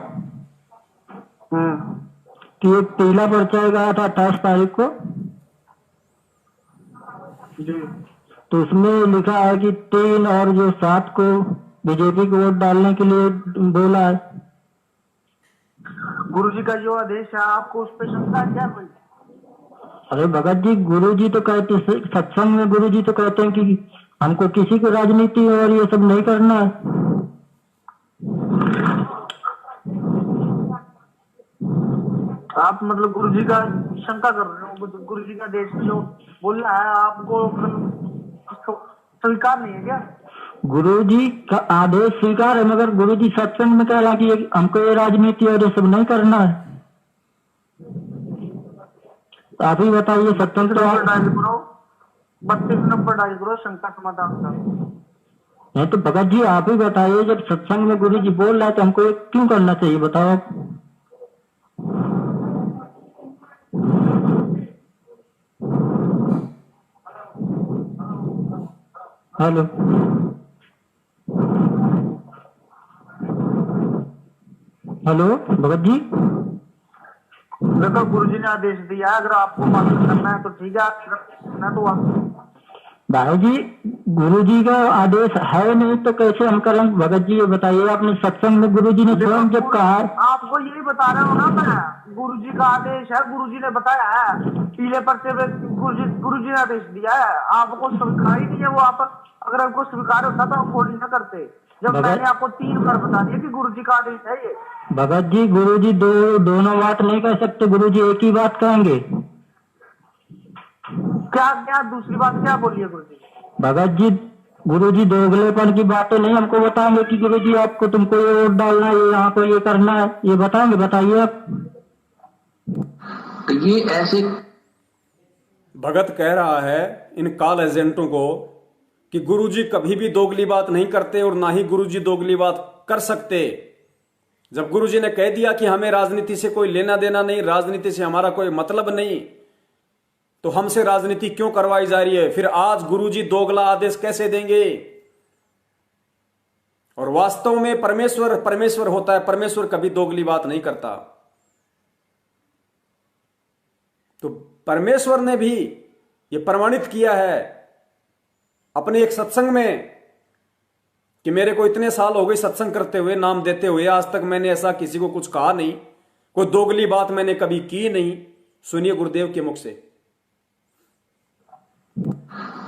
कि एक पीला पर्चा गया था 28 तारीख को, जी। तो उसमें लिखा है कि 3 और जो 7 को बीजेपी को वोट डालने के लिए बोला है। गुरुजी का जो आदेश है, आपको उस पर शंका है क्या कोई? अरे भगत जी, गुरुजी तो कहते, सत्संग में गुरुजी तो कहते हैं कि हमको किसी को राजनीति और ये सब नहीं करना है। आप मतलब गुरुजी का शंका कर रहे हो? गुरुजी का आदेश जो बोल रहा है आपको स्वीकार नहीं है क्या? गुरुजी का आदेश स्वीकार है, मगर गुरुजी सत्संग में कह रहा कि हमको ये राजनीति और ये सब नहीं करना है। तो आप ही बताइए, सत्संग तो आप 32 नंबर डायल करो, शंका समाधान का। नहीं तो भगत जी आप ही बताइए, जब सत्संग में गुरुजी बोल रहा है तो हमको ये क्यों करना चाहिए, बताओ आप। Hello, hello Bhagat ji. देखो, गुरुजी ने आदेश दिया है, अगर आपको पालन करना है तो ठीक है, ना तो आप भाई जी गुरुजी का आदेश है नहीं तो कैसे हम करें? भगत जी ये बताइए, आपने सत्संग में गुरुजी ने स्वयं जब कहा है। आपको यही बता रहा हूँ ना मैं, गुरुजी का आदेश है, गुरुजी ने बताया है, पीले पर्चे पे गुरुजी ने आदेश दिया है, आपको स्वीकार ही नहीं है वो। आप अगर आपको स्वीकार होता तो आप फोन न करते, जब मैंने आपको 3 बार बता दिया कि गुरुजी का आदेश है ये। भगत जी गुरुजी दोनों बात नहीं कह सकते, गुरुजी एक ही बात कहेंगे। क्या क्या दूसरी बात क्या बोलिए गुरुजी? भगत जी गुरुजी दोगलेपन की बातें नहीं हमको बताएंगे कि गुरुजी आपको तुमको ये वोट डालना है, ये यहाँ को ये करना है, ये बताएंगे? बताइए आप। तो ये ऐसे भगत कह रहा है इन कॉल एजेंटों को कि गुरुजी कभी भी दोगली बात नहीं करते और ना ही गुरुजी दोगली बात कर सकते। जब गुरुजी ने कह दिया कि हमें राजनीति से कोई लेना देना नहीं, राजनीति से हमारा कोई मतलब नहीं, तो हमसे राजनीति क्यों करवाई जा रही है? फिर आज गुरुजी दोगला आदेश कैसे देंगे? और वास्तव में परमेश्वर परमेश्वर होता है, परमेश्वर कभी दोगली बात नहीं करता। तो परमेश्वर ने भी ये प्रमाणित किया है अपने एक सत्संग में कि मेरे को इतने साल हो गए सत्संग करते हुए, नाम देते हुए, आज तक मैंने ऐसा किसी को कुछ कहा नहीं, कोई दोगली बात मैंने कभी की नहीं। सुनिए गुरुदेव के मुख से।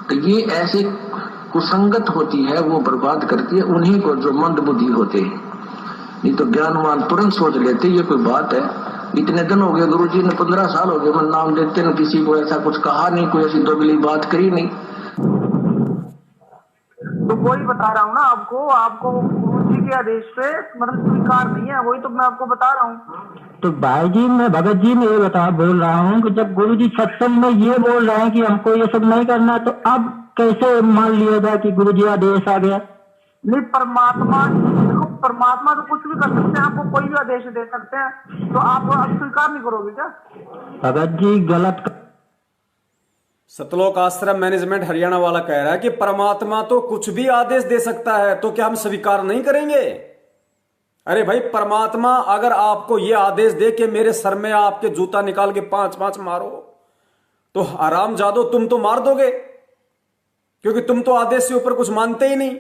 तो ये ऐसे कुसंगत होती है, वो बर्बाद करती है उन्हीं को जो मंद बुद्धि होते हैं। नहीं तो ज्ञानवान तुरंत सोच लेते ये कोई बात है। इतने दिन हो गए गुरुजी ने, 15 साल हो गए मैं नाम देते न, किसी को ऐसा कुछ कहा नहीं, कोई ऐसी दोगली बात करी नहीं। तो वही बता रहा हूँ ना आपको गुरुजी के आदेश पे मतलब स्वीकार नहीं है, वही तो मैं आपको बता रहा हूँ। तो भाई जी मैं भगत जी में ये बोल रहा हूँ कि जब गुरुजी सत्संग में ये बोल रहे हैं कि हमको ये सब नहीं करना, तो अब कैसे मान लिया जाए कि गुरुजी आदेश आ गया? नहीं, परमात्मा देखो, परमात्मा तो कुछ भी कर सकते हैं, आपको कोई भी आदेश दे सकते हैं, तो आप स्वीकार नहीं करोगे क्या? भगत जी गलत। सतलोक आश्रम मैनेजमेंट हरियाणा वाला कह रहा है कि परमात्मा तो कुछ भी आदेश दे सकता है, तो क्या हम स्वीकार नहीं करेंगे? अरे भाई, परमात्मा अगर आपको यह आदेश दे कि मेरे सर में आपके जूता निकाल के 5-5 मारो, तो आराम जादो तुम तो मार दोगे, क्योंकि तुम तो आदेश से ऊपर कुछ मानते ही नहीं।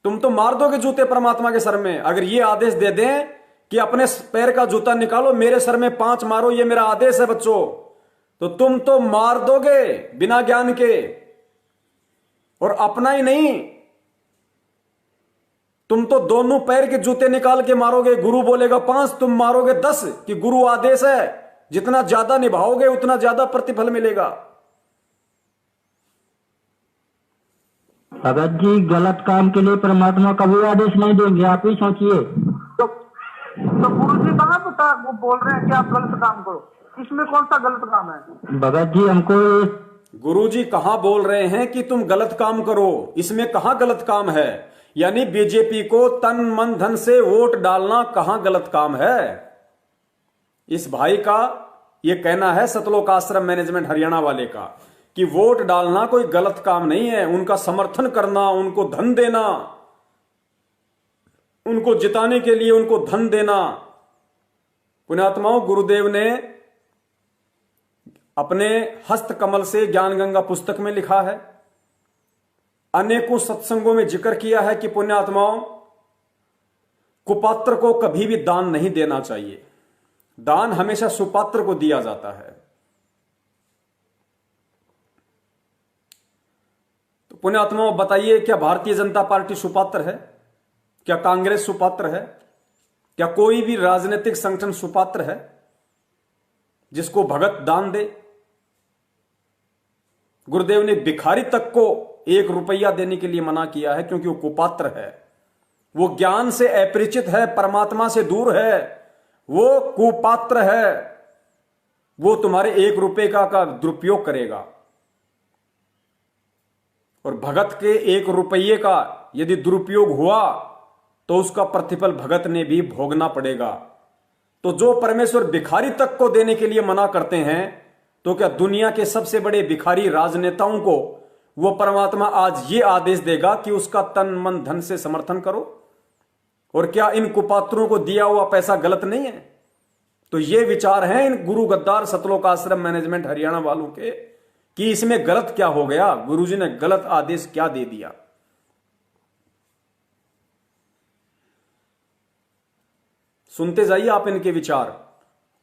तुम तो मार दोगे जूते परमात्मा के सर में। अगर ये आदेश दे दें कि अपने पैर का जूता निकालो, मेरे सर में 5 मारो, ये मेरा आदेश है बच्चों, तो तुम तो मार दोगे बिना ज्ञान के। और अपना ही नहीं, तुम तो दोनों पैर के जूते निकाल के मारोगे। गुरु बोलेगा 5, तुम मारोगे 10 कि गुरु आदेश है। जितना ज्यादा निभाओगे उतना ज्यादा प्रतिफल मिलेगा। भगत जी गलत काम के लिए परमात्मा कभी आदेश नहीं देंगे, आप ही सोचिए। तो गुरु जी कहाँ बता वो बोल रहे हैं कि आप गलत काम करो, इसमें कौन सा गलत काम है? भगत जी हमको गुरुजी कहां बोल रहे हैं कि तुम गलत काम करो, इसमें कहां गलत काम है? यानी बीजेपी को तन मन धन से वोट डालना कहां गलत काम है? इस भाई का यह कहना है, सतलोक आश्रम मैनेजमेंट हरियाणा वाले का, कि वोट डालना कोई गलत काम नहीं है, उनका समर्थन करना, उनको धन देना, उनको जिताने के लिए उनको धन देना। पुण्यात्माओं, गुरुदेव ने अपने हस्त कमल से ज्ञान गंगा पुस्तक में लिखा है, अनेकों सत्संगों में जिक्र किया है कि पुण्यात्माओं, कुपात्र को कभी भी दान नहीं देना चाहिए। दान हमेशा सुपात्र को दिया जाता है। तो पुण्यात्माओं, बताइए, क्या भारतीय जनता पार्टी सुपात्र है? क्या कांग्रेस सुपात्र है? क्या कोई भी राजनीतिक संगठन सुपात्र है जिसको भगत दान दे? गुरुदेव ने भिखारी तक को 1 रुपया देने के लिए मना किया है, क्योंकि वो कुपात्र है, वो ज्ञान से अपरिचित है, परमात्मा से दूर है, वो कुपात्र है, वो तुम्हारे 1 रुपये का दुरुपयोग करेगा। और भगत के 1 रुपये का यदि दुरुपयोग हुआ तो उसका प्रतिफल भगत ने भी भोगना पड़ेगा। तो जो परमेश्वर भिखारी तक को देने के लिए मना करते हैं, तो क्या दुनिया के सबसे बड़े भिखारी राजनेताओं को वो परमात्मा आज ये आदेश देगा कि उसका तन मन धन से समर्थन करो? और क्या इन कुपात्रों को दिया हुआ पैसा गलत नहीं है? तो ये विचार हैं इन गुरु गद्दार सतलोक आश्रम मैनेजमेंट हरियाणा वालों के कि इसमें गलत क्या हो गया, गुरुजी ने गलत आदेश क्या दे दिया। सुनते जाइए आप इनके विचार,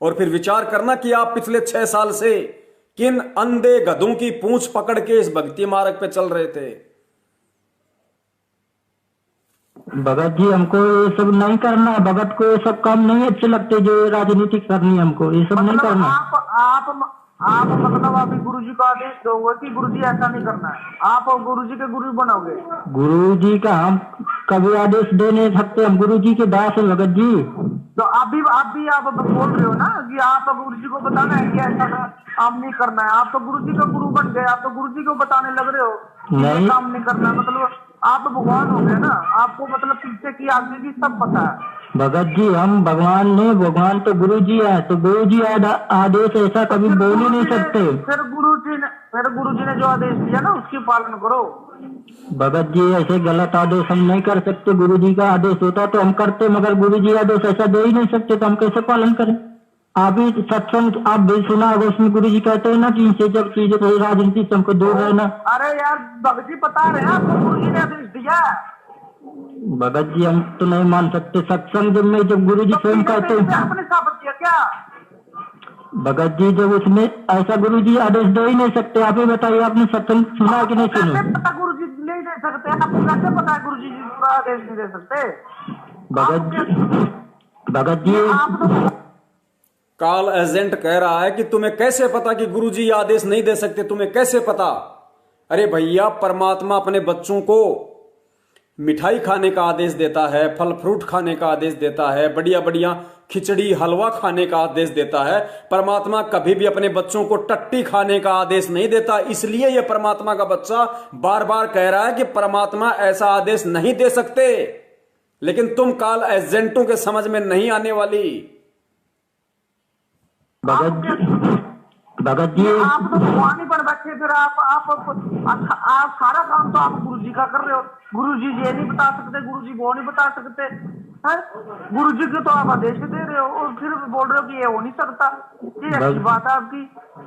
और फिर विचार करना कि आप पिछले 6 साल से किन अंधे गधों की पूंछ पकड़ के इस भक्ति मार्ग पे चल रहे थे। भगत जी, हमको ये सब नहीं करना है। भगत को ये सब काम नहीं अच्छे लगते जो राजनीति करनी है, हमको ये सब नहीं करना। आप मतलब अभी गुरुजी का आदेश दोगे कि गुरुजी ऐसा नहीं करना है, आप गुरुजी के गुरु बनोगे? गुरुजी का हम कभी आदेश दे नहीं सकते, हम गुरुजी के दास हैं भगत जी। तो आप भी बोल रहे हो ना कि आप गुरुजी को बताना है कि ऐसा काम नहीं करना है। आप तो गुरुजी का गुरु बन गए, आप तो गुरुजी को बताने लग रहे हो नहीं, काम नहीं करना। मतलब आप तो भगवान हो गए ना, आपको मतलब पीछे की आगे की सब पता है। भगत जी, हम भगवान नहीं, भगवान तो गुरुजी है, तो गुरुजी आदेश ऐसा कभी बोल ही नहीं सकते। फिर गुरुजी ने जो आदेश दिया ना उसकी पालन करो। भगत जी, ऐसे गलत आदेश हम नहीं कर सकते। गुरुजी का आदेश होता तो हम करते, मगर गुरुजी आदेश ऐसा दे ही नहीं सकते, तो हम कैसे पालन करें? आप भी सत्संग आप भी सुना होगा, उसमें गुरुजी कहते हैं ना कि इनसे जब चीजें राजनीति से हमको दूर रहना। अरे यार भगत जी, बता रहे हैं आपको गुरुजी ने आदेश दिया। भगत जी, हम तो नहीं मान सकते। सत्संग जब गुरुजी स्वयं कहते हैं, आपने साबित किया क्या? भगत जी, जब उसमें ऐसा गुरुजी आदेश दे ही नहीं सकते। आप ही बताइए, आपने सत्संग सुना कि नहीं सुना? पता गुरुजी नहीं दे सकते, आपको कैसे पता है गुरुजी आदेश नहीं दे सकते? भगत जी, काल एजेंट कह रहा है कि तुम्हें कैसे पता कि गुरुजी आदेश नहीं दे सकते, तुम्हें कैसे पता? अरे भैया, परमात्मा अपने बच्चों को मिठाई खाने का आदेश देता है, फल फ्रूट खाने का आदेश देता है, बढ़िया बढ़िया खिचड़ी हलवा खाने का आदेश देता है। परमात्मा कभी भी अपने बच्चों को टट्टी खाने का आदेश नहीं देता। इसलिए यह परमात्मा का बच्चा बार बार कह रहा है कि परमात्मा ऐसा आदेश नहीं दे सकते। लेकिन तुम काल एजेंटों के समझ में नहीं आने वाली। भगत जी, आप तो भगवान ही पर बैठे, फिर आप सारा काम तो आप गुरुजी का कर रहे हो। गुरुजी ये नहीं बता सकते, गुरुजी वो नहीं बता सकते, गुरुजी को तो आप आदेश दे रहे हो और फिर बोल रहे हो कि ये हो नहीं सकता। ये अच्छी बात है आपकी।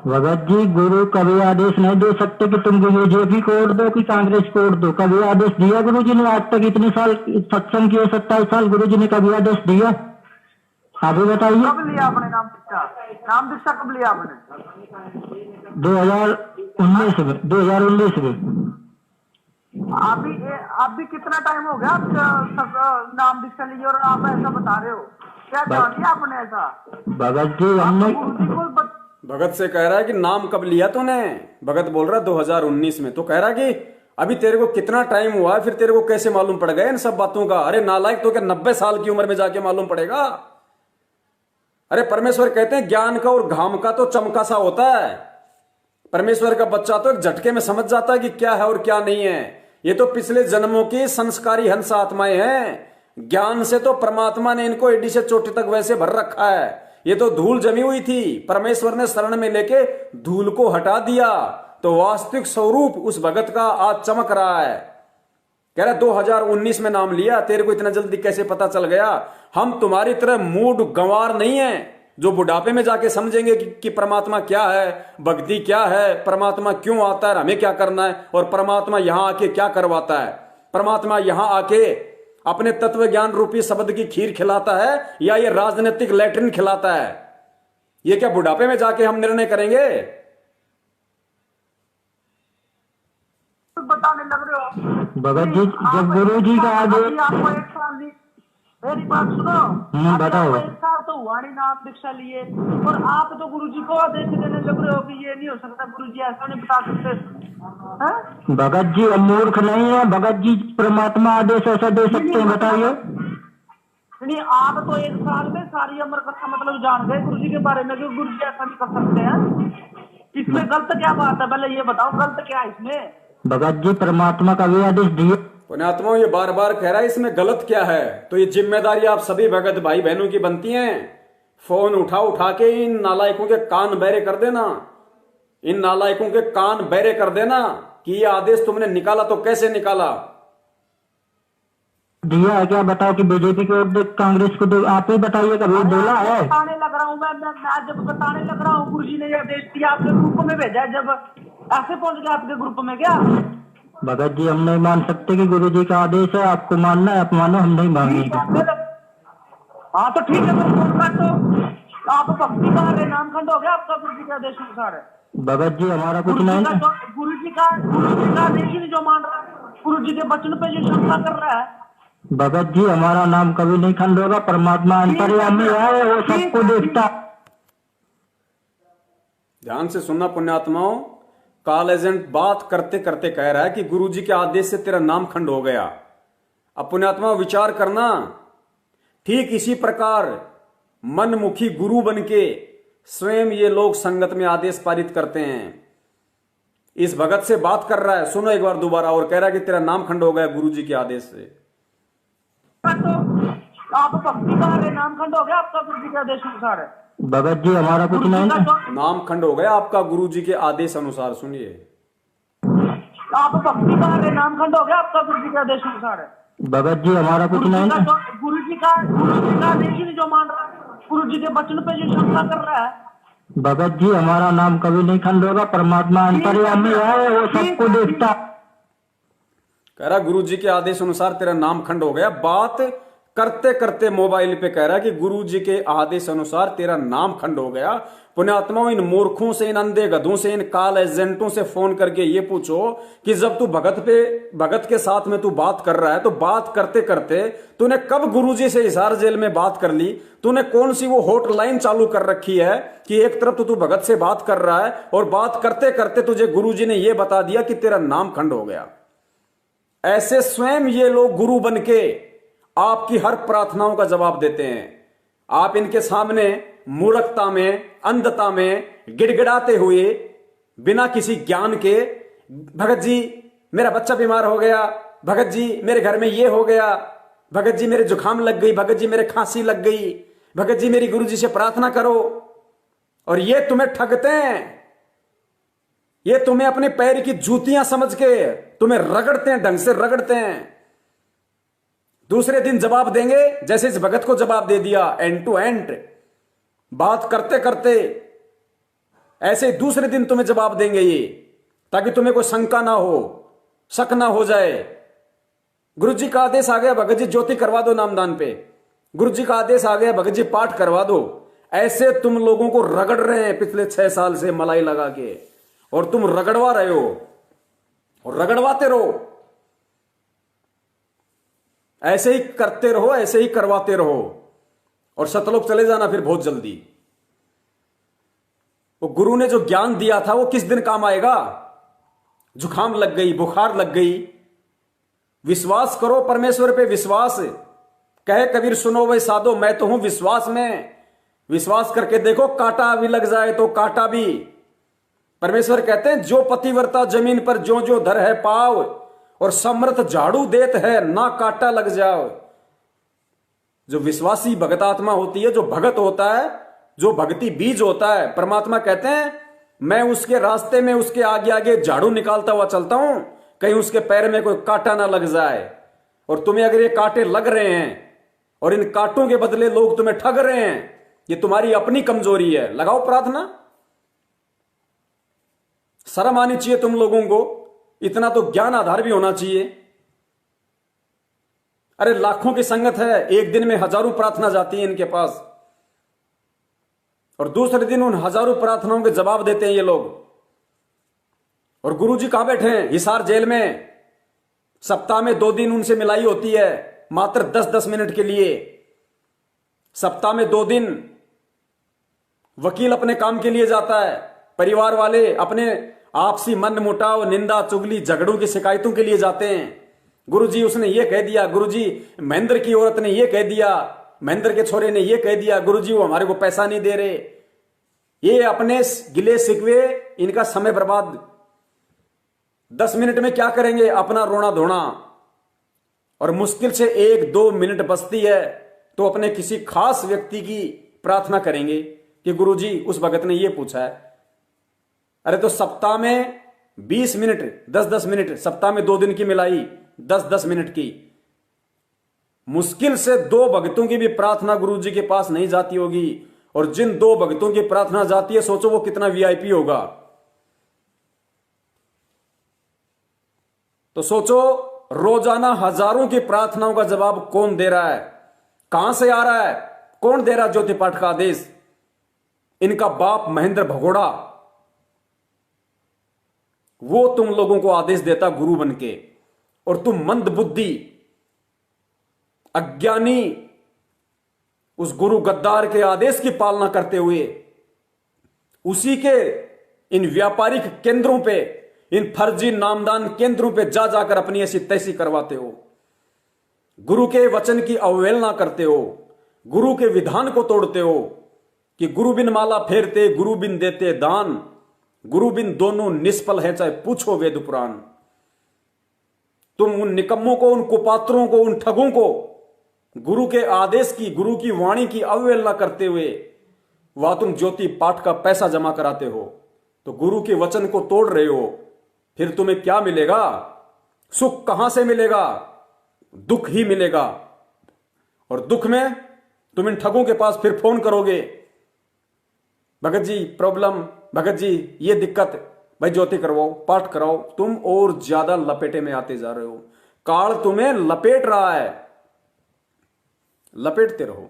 भगत जी, गुरु कभी आदेश नहीं दे सकते कि तुम बीजेपी को वोट दो कि कांग्रेस को वोट दो। कभी आदेश दिया गुरुजी ने? आज तक इतने साल सत्संग किए, 27 साल, गुरुजी ने कभी आदेश दिया? आप बताइए। कब लिया आपने नाम दीक्षा कब लिया आपने? 2019 में। अभी कितना टाइम हो गया आप नाम दीक्षा लिए और आप ऐसा बता रहे हो? क्या जान लिया आपने ऐसा? भगत जी, हमने भगत से कह रहा है कि नाम कब लिया तूने? भगत बोल रहा 2019 में। तो कह रहा कि अभी तेरे को कितना टाइम हुआ है, फिर तेरे को कैसे मालूम पड़ गया इन सब बातों का? अरे नालायक, तो क्या 90 साल की उम्र में जाके मालूम पड़ेगा? अरे परमेश्वर कहते हैं ज्ञान का और घाम का तो चमका सा होता है। परमेश्वर का बच्चा तो एक झटके में समझ जाता है कि क्या है और क्या नहीं है। ये तो पिछले जन्मों की संस्कारी हंस आत्माएं हैं। ज्ञान से तो परमात्मा ने इनको एडी से चोटी तक वैसे भर रखा है। ये तो धूल जमी हुई थी, परमेश्वर ने शरण में लेके धूल को हटा दिया। तो वास्तविक स्वरूप उस भगत का आज चमक रहा है। कह रहा 2019 में नाम लिया, तेरे को इतना जल्दी कैसे पता चल गया? हम तुम्हारी तरह मूड गंवार नहीं है जो बुढ़ापे में जाके समझेंगे कि परमात्मा क्या है, भक्ति क्या है, परमात्मा क्यों आता है, हमें क्या करना है, और परमात्मा यहां आके क्या करवाता है। परमात्मा यहां आके अपने तत्व ज्ञान रूपी शब्द की खीर खिलाता है या ये राजनीतिक लैट्रिन खिलाता है? ये क्या बुढ़ापे में जाके हम निर्णय करेंगे? बताने लग रहे हो भगत जी, जब गुरु जी का आदेश, आपको एक साल नहीं, मेरी बात सुनो, बताओ। आपको एक साल तो हुआ नहीं ना आप दीक्षा लिए, और आप तो गुरु जी को आदेश देने लग रहे हो कि ये नहीं हो सकता, गुरु जी ऐसा नहीं बता सकते। हाँ? भगत जी हम मूर्ख नहीं है, भगत जी परमात्मा आदेश ऐसा दे सकते हैं? बताइए। नहीं, आप तो एक साल में सारी अमर कथा मतलब जान गए गुरु जी के बारे में, कि गुरु जी ऐसा नहीं कर सकते हैं। इसमें गलत क्या बात है, पहले ये बताओ गलत क्या है इसमें? भगत जी परमात्मा का भी आदेश दिए। पुण्यात्मा ये बार बार कह रहा है इसमें गलत क्या है, तो ये जिम्मेदारी आप सभी भगत भाई बहनों की बनती है। फोन उठा के इन नालायकों के कान बहरे कर देना, इन नालायकों के कान बहरे कर देना कि ये आदेश तुमने निकाला तो कैसे निकाला। दिया है क्या? बताओ कि बीजेपी को, कांग्रेस को, आप ही बताइए, कभी बोला है? बताने लग रहा हूँ मैं जब बताने लग रहा हूँ गुरु जी ने ये आदेश दिया, आपके ग्रुप में भेजा है, जब ऐसे पहुंच गया आपके ग्रुप में क्या? भगत जी हम नहीं मान सकते कि गुरु जी का आदेश है, आपको मानना है आप मानो, हम नहीं मानेंगे। हाँ तो ठीक है, फिर फोन कर दो। आप भक्ति का नामखंड हो गया आपका गुरु जी के आदेश अनुसार है। भगत जी हमारा कुछ नहीं है। गुरु जी का आदेश ही नहीं जो मान रहा है, गुरु जी के वचन पे जो शंका कर रहा है। भगत जी हमारा नाम कभी नहीं खंड होगा, परमात्मा अंतर्यामी है, वो सबको देखता। ध्यान से सुनना पुण्यात्माओं, कॉल एजेंट बात करते करते कह रहा है कि गुरुजी के आदेश से तेरा नाम खंड हो गया। अब पुण्यात्मा विचार करना, ठीक इसी प्रकार मनमुखी गुरु बनके स्वयं ये लोग संगत में आदेश पारित करते हैं। इस भगत से बात कर रहा है, सुनो एक बार दोबारा, और कह रहा है कि तेरा नाम खंड हो गया गुरुजी के आदेश से। तो आप भक्ति का नाम खंड हो गया आपका गुरु जी के आदेश अनुसार है। भगत जी हमारा कुछ नहीं है। नाम खंड हो गया आपका गुरुजी के आदेश अनुसार। सुनिए, आप भक्ति का नाम खंड हो गया आपका गुरु जी के आदेश अनुसार है। भगत जी हमारा कुछ नहीं है। गुरु जी का आदेश ही नहीं जो मान रहा है, गुरु जी के वचन पे जो शंका कर रहा है। भगत जी हमारा नाम कभी नहीं खंड होगा, परमात्मा अंतर्यामी है, वो सबको देखता। कह रहा गुरुजी के आदेश अनुसार तेरा नाम खंड हो गया। बात करते करते मोबाइल पे कह रहा है कि गुरुजी के आदेश अनुसार तेरा नाम खंड हो गया। पुण्यात्माओं, इन मूर्खों से, इन अंधे गधों से, इन कॉल एजेंटों से फोन करके ये पूछो कि जब तू भगत के साथ में तू बात कर रहा है, तो बात करते करते तूने कब गुरुजी से हिसार जेल में बात कर ली? तूने कौन सी वो हॉटलाइन चालू कर रखी है कि एक तरफ तो तू भगत से बात कर रहा है और बात करते करते तुझे गुरुजी ने यह बता दिया कि तेरा नाम खंड हो गया। ऐसे स्वयं ये लोग गुरु बनके आपकी हर प्रार्थनाओं का जवाब देते हैं। आप इनके सामने मूर्खता में, अंधता में गिड़गिड़ाते हुए, बिना किसी ज्ञान के, भगत जी मेरा बच्चा बीमार हो गया, भगत जी मेरे घर में ये हो गया, भगत जी मेरे जुकाम लग गई, भगत जी मेरे खांसी लग गई, भगत जी मेरी गुरु जी से प्रार्थना करो। और ये तुम्हें ठगते हैं, ये तुम्हें अपने पैर की जूतियां समझ के तुम्हें रगड़ते हैं, ढंग से रगड़ते हैं। दूसरे दिन जवाब देंगे, जैसे इस भगत को जवाब दे दिया एंड टू एंड, बात करते करते ऐसे दूसरे दिन तुम्हें जवाब देंगे ये, ताकि तुम्हें कोई शंका ना हो, शक ना हो जाए। गुरुजी का आदेश आ गया, भगत जी ज्योति करवा दो नामदान पे। गुरुजी का आदेश आ गया, भगत जी पाठ करवा दो। ऐसे तुम लोगों को रगड़ रहे हैं पिछले 6 साल से मलाई लगा के, और तुम रगड़वा रहे हो और रगड़वाते रहो। ऐसे ही करते रहो, ऐसे ही करवाते रहो और सतलोक चले जाना फिर बहुत जल्दी। वो गुरु ने जो ज्ञान दिया था वो किस दिन काम आएगा? जुकाम लग गई, बुखार लग गई, विश्वास करो परमेश्वर पे विश्वास। कहे कबीर सुनो वे साधो, मैं तो हूं विश्वास में। विश्वास करके देखो, कांटा भी लग जाए तो कांटा भी। परमेश्वर कहते हैं जो पतिव्रता जमीन पर जो जो धर है पाव, और समर्थ झाड़ू देत है ना कांटा लग जाओ। जो विश्वासी भगत आत्मा होती है, जो भगत होता है, जो भक्ति बीज होता है, परमात्मा कहते हैं मैं उसके रास्ते में उसके आगे आगे झाड़ू निकालता हुआ चलता हूं, कहीं उसके पैर में कोई कांटा ना लग जाए। और तुम्हें अगर ये कांटे लग रहे हैं और इन कांटों के बदले लोग तुम्हें ठग रहे हैं, ये तुम्हारी अपनी कमजोरी है। लगाओ प्रार्थना। शर्म आनी चाहिए तुम लोगों को, इतना तो ज्ञान आधार भी होना चाहिए। अरे लाखों की संगत है, एक दिन में हजारों प्रार्थना जाती है इनके पास, और दूसरे दिन उन हजारों प्रार्थनाओं के जवाब देते हैं ये लोग। और गुरुजी कहां बैठे हैं? हिसार जेल में। सप्ताह में 2 दिन उनसे मिलाई होती है, मात्र 10-10 मिनट के लिए। सप्ताह में 2 दिन वकील अपने काम के लिए जाता है, परिवार वाले अपने आपसी मन मुटाव, निंदा, चुगली, झगड़ों की शिकायतों के लिए जाते हैं। गुरुजी उसने ये कह दिया, गुरुजी महेंद्र की औरत ने ये कह दिया, महेंद्र के छोरे ने ये कह दिया, गुरुजी वो हमारे को पैसा नहीं दे रहे। ये अपने गिले शिकवे, इनका समय बर्बाद। 10 मिनट में क्या करेंगे? अपना रोना धोना। और मुश्किल से 1-2 मिनट बचती है तो अपने किसी खास व्यक्ति की प्रार्थना करेंगे कि गुरुजी उस भगत ने ये पूछा है। अरे तो सप्ताह में 20 मिनट, 10-10 मिनट, सप्ताह में 2 दिन की मिलाई 10-10 मिनट की। मुश्किल से 2 भक्तों की भी प्रार्थना गुरुजी के पास नहीं जाती होगी। और जिन 2 भक्तों की प्रार्थना जाती है, सोचो वो कितना वीआईपी होगा। तो सोचो रोजाना हजारों की प्रार्थनाओं का जवाब कौन दे रहा है? कहां से आ रहा है? कौन दे रहा है ज्योति पाठ का आदेश? इनका बाप महेंद्र भगोड़ा, वो तुम लोगों को आदेश देता गुरु बनके। और तुम मंद बुद्धि, अज्ञानी, उस गुरु गद्दार के आदेश की पालना करते हुए उसी के इन व्यापारिक केंद्रों पे, इन फर्जी नामदान केंद्रों पे जा जाकर अपनी ऐसी तैसी करवाते हो। गुरु के वचन की अवहेलना करते हो, गुरु के विधान को तोड़ते हो कि गुरु बिन माला फेरते, गुरु बिन देते दान, गुरु बिन दोनों निष्फल है, चाहे पूछो वेद पुराण। तुम उन निकम्मों को, उन कुपात्रों को, उन ठगों को गुरु के आदेश की, गुरु की वाणी की अवहेलना करते हुए वह तुम ज्योति पाठ का पैसा जमा कराते हो, तो गुरु के वचन को तोड़ रहे हो। फिर तुम्हें क्या मिलेगा? सुख कहां से मिलेगा? दुख ही मिलेगा। और दुख में तुम इन ठगों के पास फिर फोन करोगे, भगत जी प्रॉब्लम, भगत जी ये दिक्कत, भाई ज्योति करवाओ, पाठ कराओ। तुम और ज्यादा लपेटे में आते जा रहे हो। काल तुम्हें लपेट रहा है, लपेटते रहो।